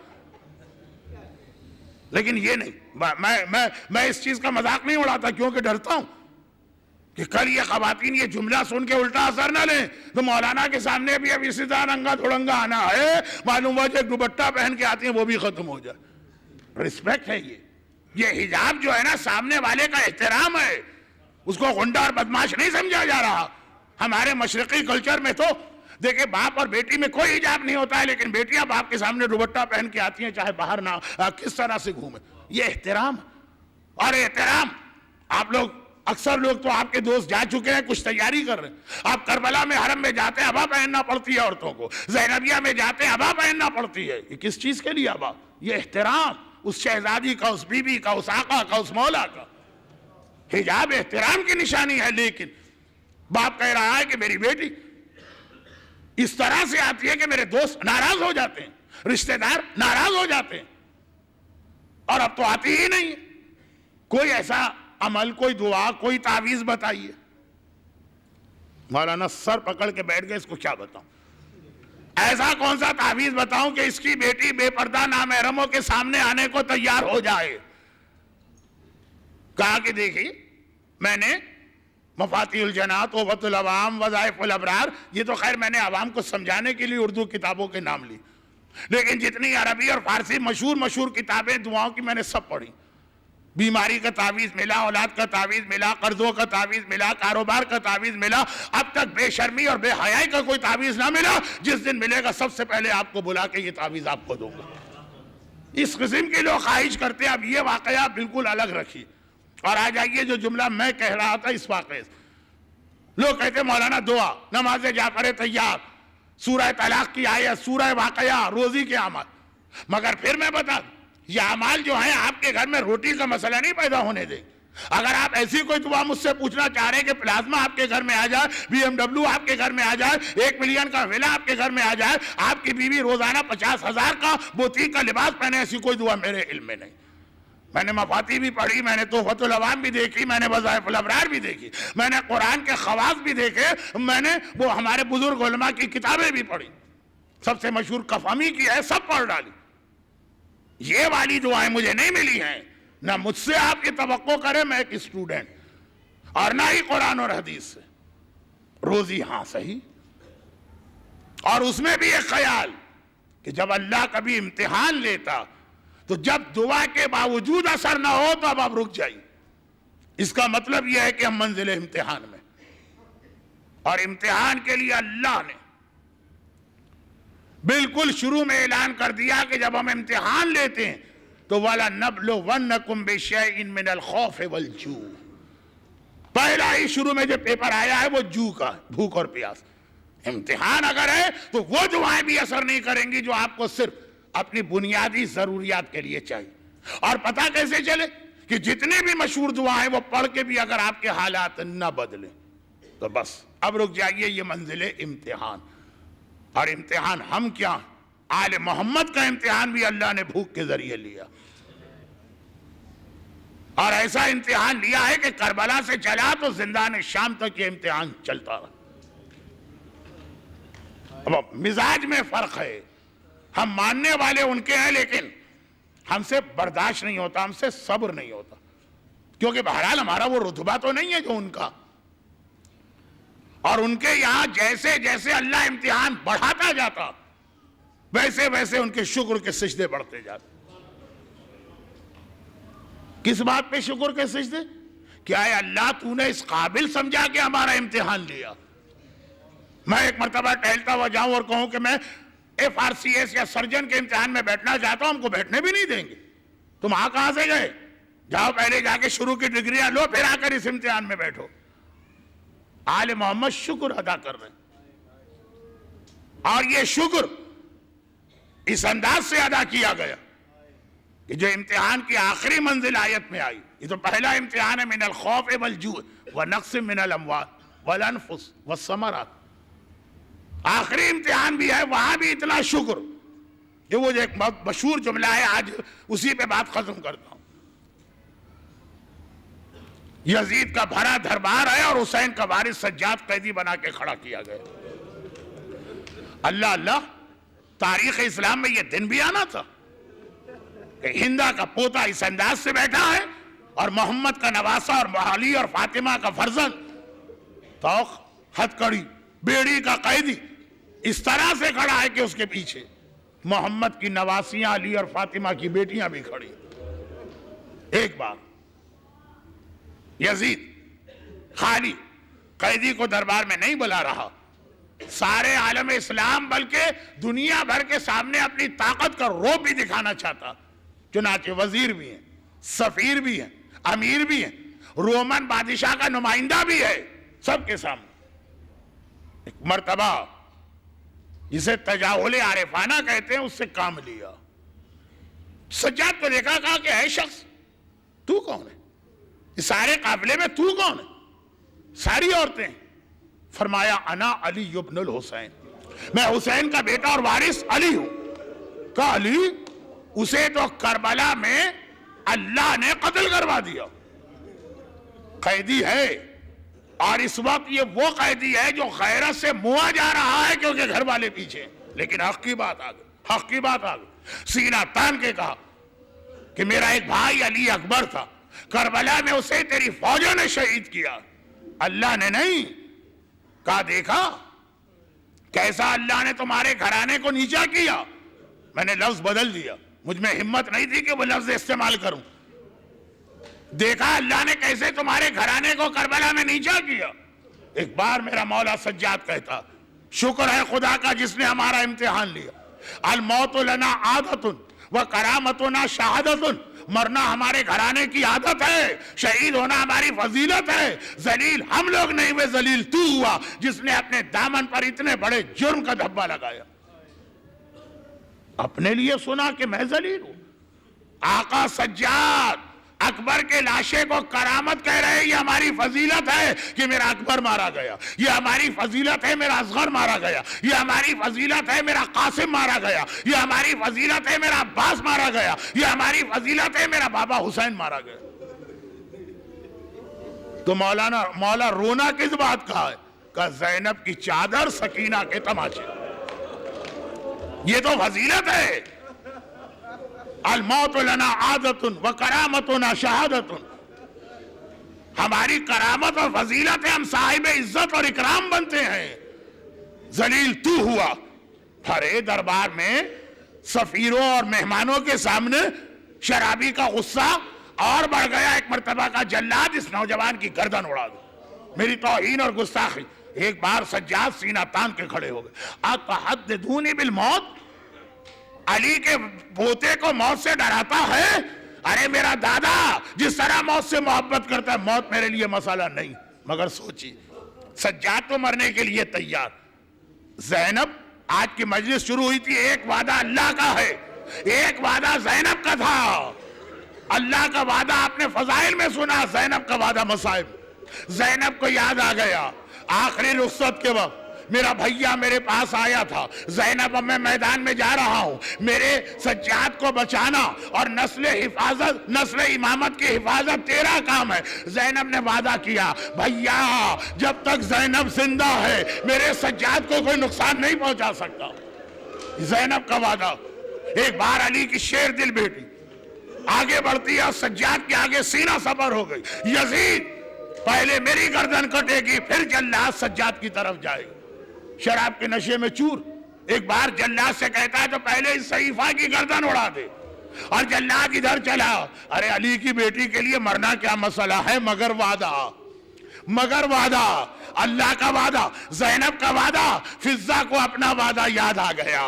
لیکن یہ نہیں، میں اس چیز کا مذاق نہیں اڑاتا، کیونکہ ڈرتا ہوں کہ کل یہ خواتین یہ جملہ سن کے الٹا اثر نہ لیں تو مولانا کے سامنے بھی اب اسی طرح ننگا دھڑنگا آنا ہے، معلوم ہوا جو دوپٹہ پہن کے آتی ہیں وہ بھی ختم ہو جائے. رسپیکٹ ہے یہ حجاب جو ہے نا سامنے والے کا احترام ہے، اس کو غنڈہ اور بدماش نہیں سمجھا جا رہا. ہمارے مشرقی کلچر میں تو دیکھیں باپ اور بیٹی میں کوئی حجاب نہیں ہوتا ہے، لیکن بیٹیاں باپ کے سامنے دوپٹہ پہن کے آتی ہیں چاہے باہر نہ کس طرح سے گھومے. یہ احترام اور احترام. آپ لوگ اکثر لوگ تو آپ کے دوست جا چکے ہیں، کچھ تیاری کر رہے ہیں. آپ کربلا میں حرم میں جاتے ہیں، ابا پہننا پڑتی ہے عورتوں کو، زینبیہ میں جاتے ہیں ابا پہننا پڑتی ہے. یہ کس چیز کے لیے ابا؟ یہ احترام اس شہزادی کا، اس بی بی کا، اس آقا کا، اس مولا کا. حجاب احترام کی نشانی ہے. لیکن باپ کہہ رہا ہے کہ میری بیٹی اس طرح سے آتی ہے کہ میرے دوست ناراض ہو جاتے ہیں، رشتہ دار ناراض ہو جاتے ہیں، اور اب تو آتی ہی نہیں ہے. کوئی ایسا عمل، کوئی دعا، کوئی تعویذ بتائیے. مولانا سر پکڑ کے بیٹھ گئے، اس کو کیا بتاؤں، ایسا کون سا تعویذ بتاؤں کہ اس کی بیٹی بے پردہ نامحرموں کے سامنے آنے کو تیار ہو جائے. کہا کہ دیکھیے میں نے مفاتیح الجناح، توبۃ العوام، وظائف الابرار، یہ تو خیر میں نے عوام کو سمجھانے کے لیے اردو کتابوں کے نام لی، لیکن جتنی عربی اور فارسی مشہور کتابیں دعاؤں کی میں نے سب پڑھی۔ بیماری کا تعویذ ملا، اولاد کا تعویذ ملا، قرضوں کا تعویذ ملا، کاروبار کا تعویذ ملا، اب تک بے شرمی اور بے حیائی کا کوئی تعویذ نہ ملا۔ جس دن ملے گا سب سے پہلے آپ کو بلا کے یہ تعویذ آپ کو دوں گا۔ اس قسم کے لوگ خواہش کرتے ہیں۔ اب یہ واقعہ بالکل الگ رکھی اور آ جائیے جو جملہ میں کہہ رہا تھا اس واقعے سے۔ لوگ کہتے ہیں مولانا دعا، نماز جعفر طیار، سورہ طلاق کی آیت، سورہ واقعہ، روزی کے اعمال، مگر پھر میں بتا دوں یہ اعمال جو ہیں آپ کے گھر میں روٹی کا مسئلہ نہیں پیدا ہونے دیں۔ اگر آپ ایسی کوئی دعا مجھ سے پوچھنا چاہ رہے ہیں کہ پلازما آپ کے گھر میں آ جائے، بی ایم ڈبلیو آپ کے گھر میں آ جائے، 1 ملین کا ویلا آپ کے گھر میں آ جائے، آپ کی بیوی روزانہ 50,000 کا بوتیک کا لباس پہنے، ایسی کوئی دعا میرے علم میں نہیں۔ میں نے مفاتیح بھی پڑھی، میں نے توبۃ العوام بھی دیکھی، میں نے وظائف الابرار بھی دیکھی، میں نے قرآن کے خواص بھی دیکھے، میں نے وہ ہمارے بزرگ علماء کی کتابیں بھی پڑھی، سب سے مشہور کفہمی کی ہے، سب پڑھ ڈالی۔ یہ والی دعائیں مجھے نہیں ملی ہیں، نہ مجھ سے آپ کی توقع کریں، میں ایک اسٹوڈنٹ، اور نہ ہی قرآن اور حدیث سے۔ روزی ہاں صحیح، اور اس میں بھی ایک خیال کہ جب اللہ کبھی امتحان لیتا تو جب دعا کے باوجود اثر نہ ہو تو اب آپ رک جائیے۔ اس کا مطلب یہ ہے کہ ہم منزل امتحان میں، اور امتحان کے لیے اللہ نے بالکل شروع میں اعلان کر دیا کہ جب ہم امتحان لیتے ہیں تو وَلَنَبْلُوَنَّكُمْ بِشَيْءٍ مِّنَ الْخَوْفِ وَالْجُوعِ، پہلا ہی شروع میں جو پیپر آیا ہے وہ جو کا، بھوک اور پیاس۔ امتحان اگر ہے تو وہ دعائیں بھی اثر نہیں کریں گی جو آپ کو صرف اپنی بنیادی ضروریات کے لیے چاہیے۔ اور پتہ کیسے چلے کہ جتنے بھی مشہور دعائیں وہ پڑھ کے بھی اگر آپ کے حالات نہ بدلیں تو بس اب رک جائیے، یہ منزل امتحان۔ اور امتحان ہم کیا، آل محمد کا امتحان بھی اللہ نے بھوک کے ذریعے لیا، اور ایسا امتحان لیا ہے کہ کربلا سے چلا تو زندان شام تک یہ امتحان چلتا رہا۔ اب مزاج میں فرق ہے، ہم ماننے والے ان کے ہیں لیکن ہم سے برداشت نہیں ہوتا، ہم سے صبر نہیں ہوتا، کیونکہ بہرحال ہمارا وہ رتبہ تو نہیں ہے جو ان کا۔ اور ان کے یہاں جیسے جیسے اللہ امتحان بڑھاتا جاتا ویسے ویسے ان کے شکر کے سجدے بڑھتے جاتے۔ کس بات پہ شکر کے سجدے؟ کیا ہے اللہ تو نے اس قابل سمجھا کہ ہمارا امتحان لیا؟ میں ایک مرتبہ ٹہلتا ہوا جاؤں اور کہوں کہ میں FRCS یا سرجن کے امتحان میں بیٹھنا چاہتا ہوں، ہم کو بیٹھنے بھی نہیں دیں گے۔ تم آ کہاں سے گئے؟ جاؤ پہلے جا کے شروع کی ڈگریاں لو، پھر آ کر اس امتحان میں بیٹھو۔ آل محمد شکر ادا کر رہے ہیں، اور یہ شکر اس انداز سے ادا کیا گیا کہ جو امتحان کی آخری منزل آیت میں آئی، یہ تو پہلا امتحان ہے، من الخوف والجوع ونقص من الاموال والانفس والثمرات۔ آخری امتحان بھی ہے، وہاں بھی اتنا شکر کہ وہ ایک بہت مشہور جملہ ہے، آج اسی پہ بات ختم کرتا ہوں۔ یزید کا بھرا دربار ہے اور حسین کا وارث سجاد قیدی بنا کے کھڑا کیا گیا۔ اللہ اللہ، تاریخ اسلام میں یہ دن بھی آنا تھا کہ ہندا کا پوتا اس انداز سے بیٹھا ہے اور محمد کا نواسا اور علی اور فاطمہ کا فرزند توق ہتکڑی بیڑی کا قیدی اس طرح سے کھڑا ہے کہ اس کے پیچھے محمد کی نواسیاں، علی اور فاطمہ کی بیٹیاں بھی کھڑی۔ ایک بار یزید خالی قیدی کو دربار میں نہیں بلا رہا، سارے عالم اسلام بلکہ دنیا بھر کے سامنے اپنی طاقت کا روب بھی دکھانا چاہتا، چنانچہ وزیر بھی ہیں، سفیر بھی ہیں، امیر بھی ہیں، رومن بادشاہ کا نمائندہ بھی ہے، سب کے سامنے ایک مرتبہ جسے تجاہل عارفانہ کہتے ہیں اس سے کام لیا۔ سجاد کو دیکھا، کہا کہ اے شخص تو کون ہے؟ اس سارے قافلے میں تو کون ہے؟ ساری عورتیں۔ فرمایا انا علی ابن الحسین، میں حسین کا بیٹا اور وارث علی ہوں۔ کہا علی؟ اسے تو کربلا میں اللہ نے قتل کروا دیا، قیدی ہے، اور اس وقت یہ وہ قیدی ہے جو غیرت سے موا جا رہا ہے کیونکہ گھر والے پیچھے۔ لیکن حق کی بات آ گئی، حق کی بات آ گئی، سینہ تان کے کہا کہ میرا ایک بھائی علی اکبر تھا، کربلا میں اسے تیری فوجوں نے شہید کیا، اللہ نے نہیں کہا دیکھا کیسا اللہ نے تمہارے گھرانے کو نیچا کیا. میں نے لفظ بدل دیا, مجھ میں ہمت نہیں تھی کہ وہ لفظ استعمال کروں. دیکھا اللہ نے کیسے تمہارے گھرانے کو کربلا میں نیچا کیا. ایک بار میرا مولا سجاد کہتا شکر ہے خدا کا جس نے ہمارا امتحان لیا. الموت لنا عادت و کرامتنا شہادت. مرنا ہمارے گھرانے کی عادت ہے, شہید ہونا ہماری فضیلت ہے. ذلیل ہم لوگ نہیں ہوئے, ذلیل تو ہوا جس نے اپنے دامن پر اتنے بڑے جرم کا دھبا لگایا. اپنے لیے سنا کہ میں ذلیل ہوں. آقا سجاد اکبر کے لاشے کو کرامت کہہ رہے, یہ ہماری فضیلت ہے کہ میرا اکبر مارا گیا, یہ ہماری فضیلت ہے میرا اصغر مارا گیا, یہ ہماری فضیلت ہے میرا قاسم مارا گیا, یہ ہماری فضیلت ہے میرا عباس مارا گیا, یہ ہماری فضیلت ہے میرا بابا حسین مارا گیا. تو مولا رونا کس بات کا ہے؟ کہ زینب کی چادر سکینہ کے تماچے. یہ تو فضیلت ہے. الموت لنا عادت و کرامتنا شہادت. ہماری کرامت اور فضیلت ہے, ہم صاحب عزت اور اکرام بنتے ہیں. ذلیل تو ہوا. بھرے دربار میں سفیروں اور مہمانوں کے سامنے شرابی کا غصہ اور بڑھ گیا. ایک مرتبہ کا جلاد اس نوجوان کی گردن اڑا دو, میری توہین اور گستاخی. ایک بار سجاد سینہ تان کے کھڑے ہو گئے. اتحدثونی بالموت, علی کے پوتے کو موت سے ڈراتا ہے؟ ارے میرا دادا جس طرح موت سے محبت کرتا ہے, موت میرے لیے مسئلہ نہیں. مگر سوچی سجاد تو مرنے کے لیے تیار. زینب, آج کی مجلس شروع ہوئی تھی, ایک وعدہ اللہ کا ہے, ایک وعدہ زینب کا تھا. اللہ کا وعدہ آپ نے فضائل میں سنا, زینب کا وعدہ مصائب. زینب کو یاد آ گیا آخری رخصت کے وقت میرا بھیا میرے پاس آیا تھا. زینب اب میں میدان میں جا رہا ہوں, میرے سجاد کو بچانا اور نسل حفاظت, نسل امامت کی حفاظت تیرا کام ہے. زینب نے وعدہ کیا بھیا جب تک زینب زندہ ہے میرے سجاد کو کوئی نقصان نہیں پہنچا سکتا. زینب کا وعدہ. ایک بار علی کی شیر دل بیٹی آگے بڑھتی ہے اور سجاد کے آگے سینہ سپر ہو گئی. یزید پہلے میری گردن کٹے گی پھر جلاد سجاد کی طرف جائے گا. شراب کے نشے میں چور. ایک بار جلاد سے کہتا ہے تو پہلے اس صحیفہ کی گردن اڑا دے, اور جلاد ادھر چلا. ارے علی کی بیٹی کے لیے مرنا کیا مسئلہ ہے, مگر وعدہ, مگر وعدہ, اللہ کا وعدہ. زینب کا وعدہ, فضہ کو اپنا وعدہ یاد آ گیا.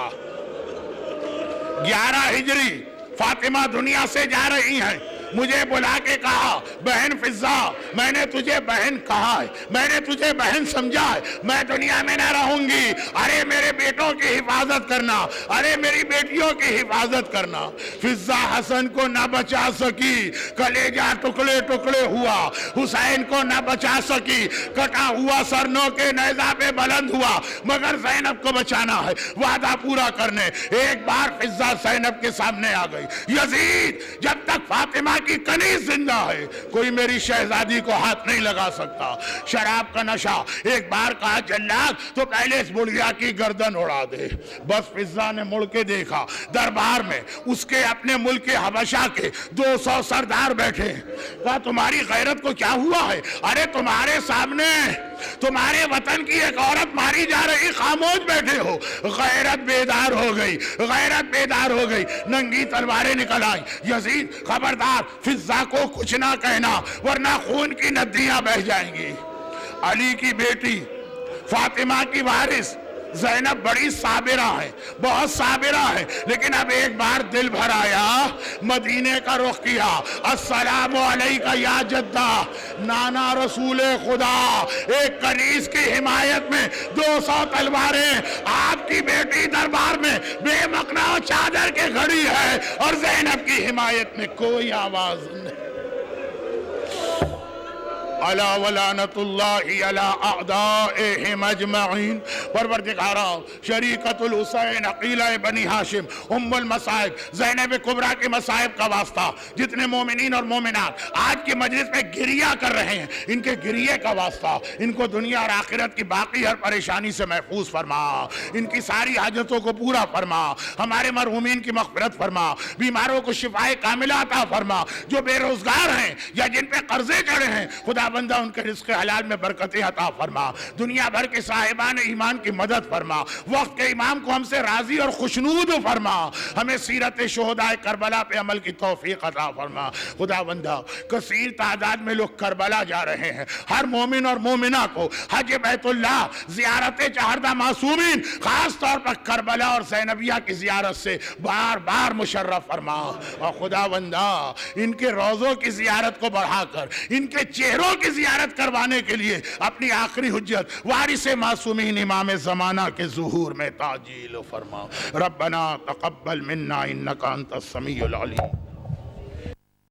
11 ہجری فاطمہ دنیا سے جا رہی ہیں. مجھے بلا کے کہا بہن فضہ میں نے تجھے بہن کہا ہے, میں نے تجھے بہن سمجھا ہے, میں دنیا میں نہ رہوں گی. ارے میرے بیٹوں کی حفاظت کرنا, ارے میری بیٹیوں کی حفاظت کرنا. فضہ حسن کو نہ بچا سکی, کلیجہ ٹکڑے ٹکڑے ہوا. حسین کو نہ بچا سکی, کٹا ہوا سرنوں کے نیزہ پہ بلند ہوا. مگر زینب کو بچانا ہے, وعدہ پورا کرنے. ایک بار فضہ زینب کے سامنے آ گئی. یزید جب تک فاطمہ کی کنیز زندہ ہے کوئی میری شہزادی کو ہاتھ نہیں لگا سکتا. شراب کا نشہ. ایک بار کہا جلاد تو پہلے اس بڑھیا کی گردن اڑا دے. بس فضہ نے مڑ کے دیکھا, دربار میں اس کے اپنے ملک حبشہ کے 200 سردار بیٹھے. کہا تمہاری غیرت کو کیا ہوا ہے؟ ارے تمہارے سامنے تمہارے وطن کی ایک عورت ماری جا رہی, خاموش بیٹھے ہو. غیرت بیدار ہو گئی, غیرت بیدار ہو گئی. ننگی تلواریں نکل آئیں. یزید خبردار فضہ کو کچھ نہ کہنا ورنہ خون کی ندیاں بہہ جائیں گی. علی کی بیٹی فاطمہ کی وارث زینب بڑی صابرہ ہے, بہت صابرہ ہے, لیکن اب ایک بار دل بھر آیا, مدینے کا رخ کیا. السلام علیکہ یا جدہ, نانا رسول خدا. ایک کنیز کی حمایت میں 200 تلواریں, آپ کی بیٹی دربار میں بے مقنا چادر کے کھڑی ہے, اور زینب کی حمایت میں کوئی آواز نہیں. الا ولعنت اللہ علی اعدائہم اجمعین پروردگارا شریکت الحسین عقیلہ بنی ہاشم ام المصائب زینب کبریٰ کے مصائب کا واسطہ جتنے مومنین اور مومنات آج کی مجلس میں گریہ کر رہے ہیں ان کے گریے کا واسطہ ان کو دنیا اور آخرت کی باقی ہر پریشانی سے محفوظ فرما، ان کی ساری حاجتوں کو پورا فرما، ہمارے مرحومین کی مغفرت فرما، بیماروں کو شفاء کاملہ عطا فرما، جو بے روزگار ہیں یا جن پہ قرضے چڑھے ہیں خدا بندہ ان کے رزق حلال میں برکتیں عطا فرما، دنیا بھر کے صاحبان ایمان کی مدد فرما، وقت کے امام کو ہم سے راضی اور خوشنود فرما، ہمیں سیرت شہداء کربلا پہ عمل کی توفیق عطا فرما۔ خدا بندہ کثیر تعداد میں لوگ کربلا جا رہے ہیں، ہر مومن اور مومنہ کو حج بیت اللہ، زیارت چہاردہ معصومین، خاص طور پر کربلا اور زینبیہ کی زیارت سے بار بار مشرف فرما، اور خدا بندہ ان کے روضوں کی زیارت کو بڑھا کر ان کے چہروں کی زیارت کروانے کے لیے اپنی آخری حجت وارث معصومین امام زمانہ کے ظہور میں تعجیل فرما۔ ربنا تقبل منا انک انت السمیع العلیم۔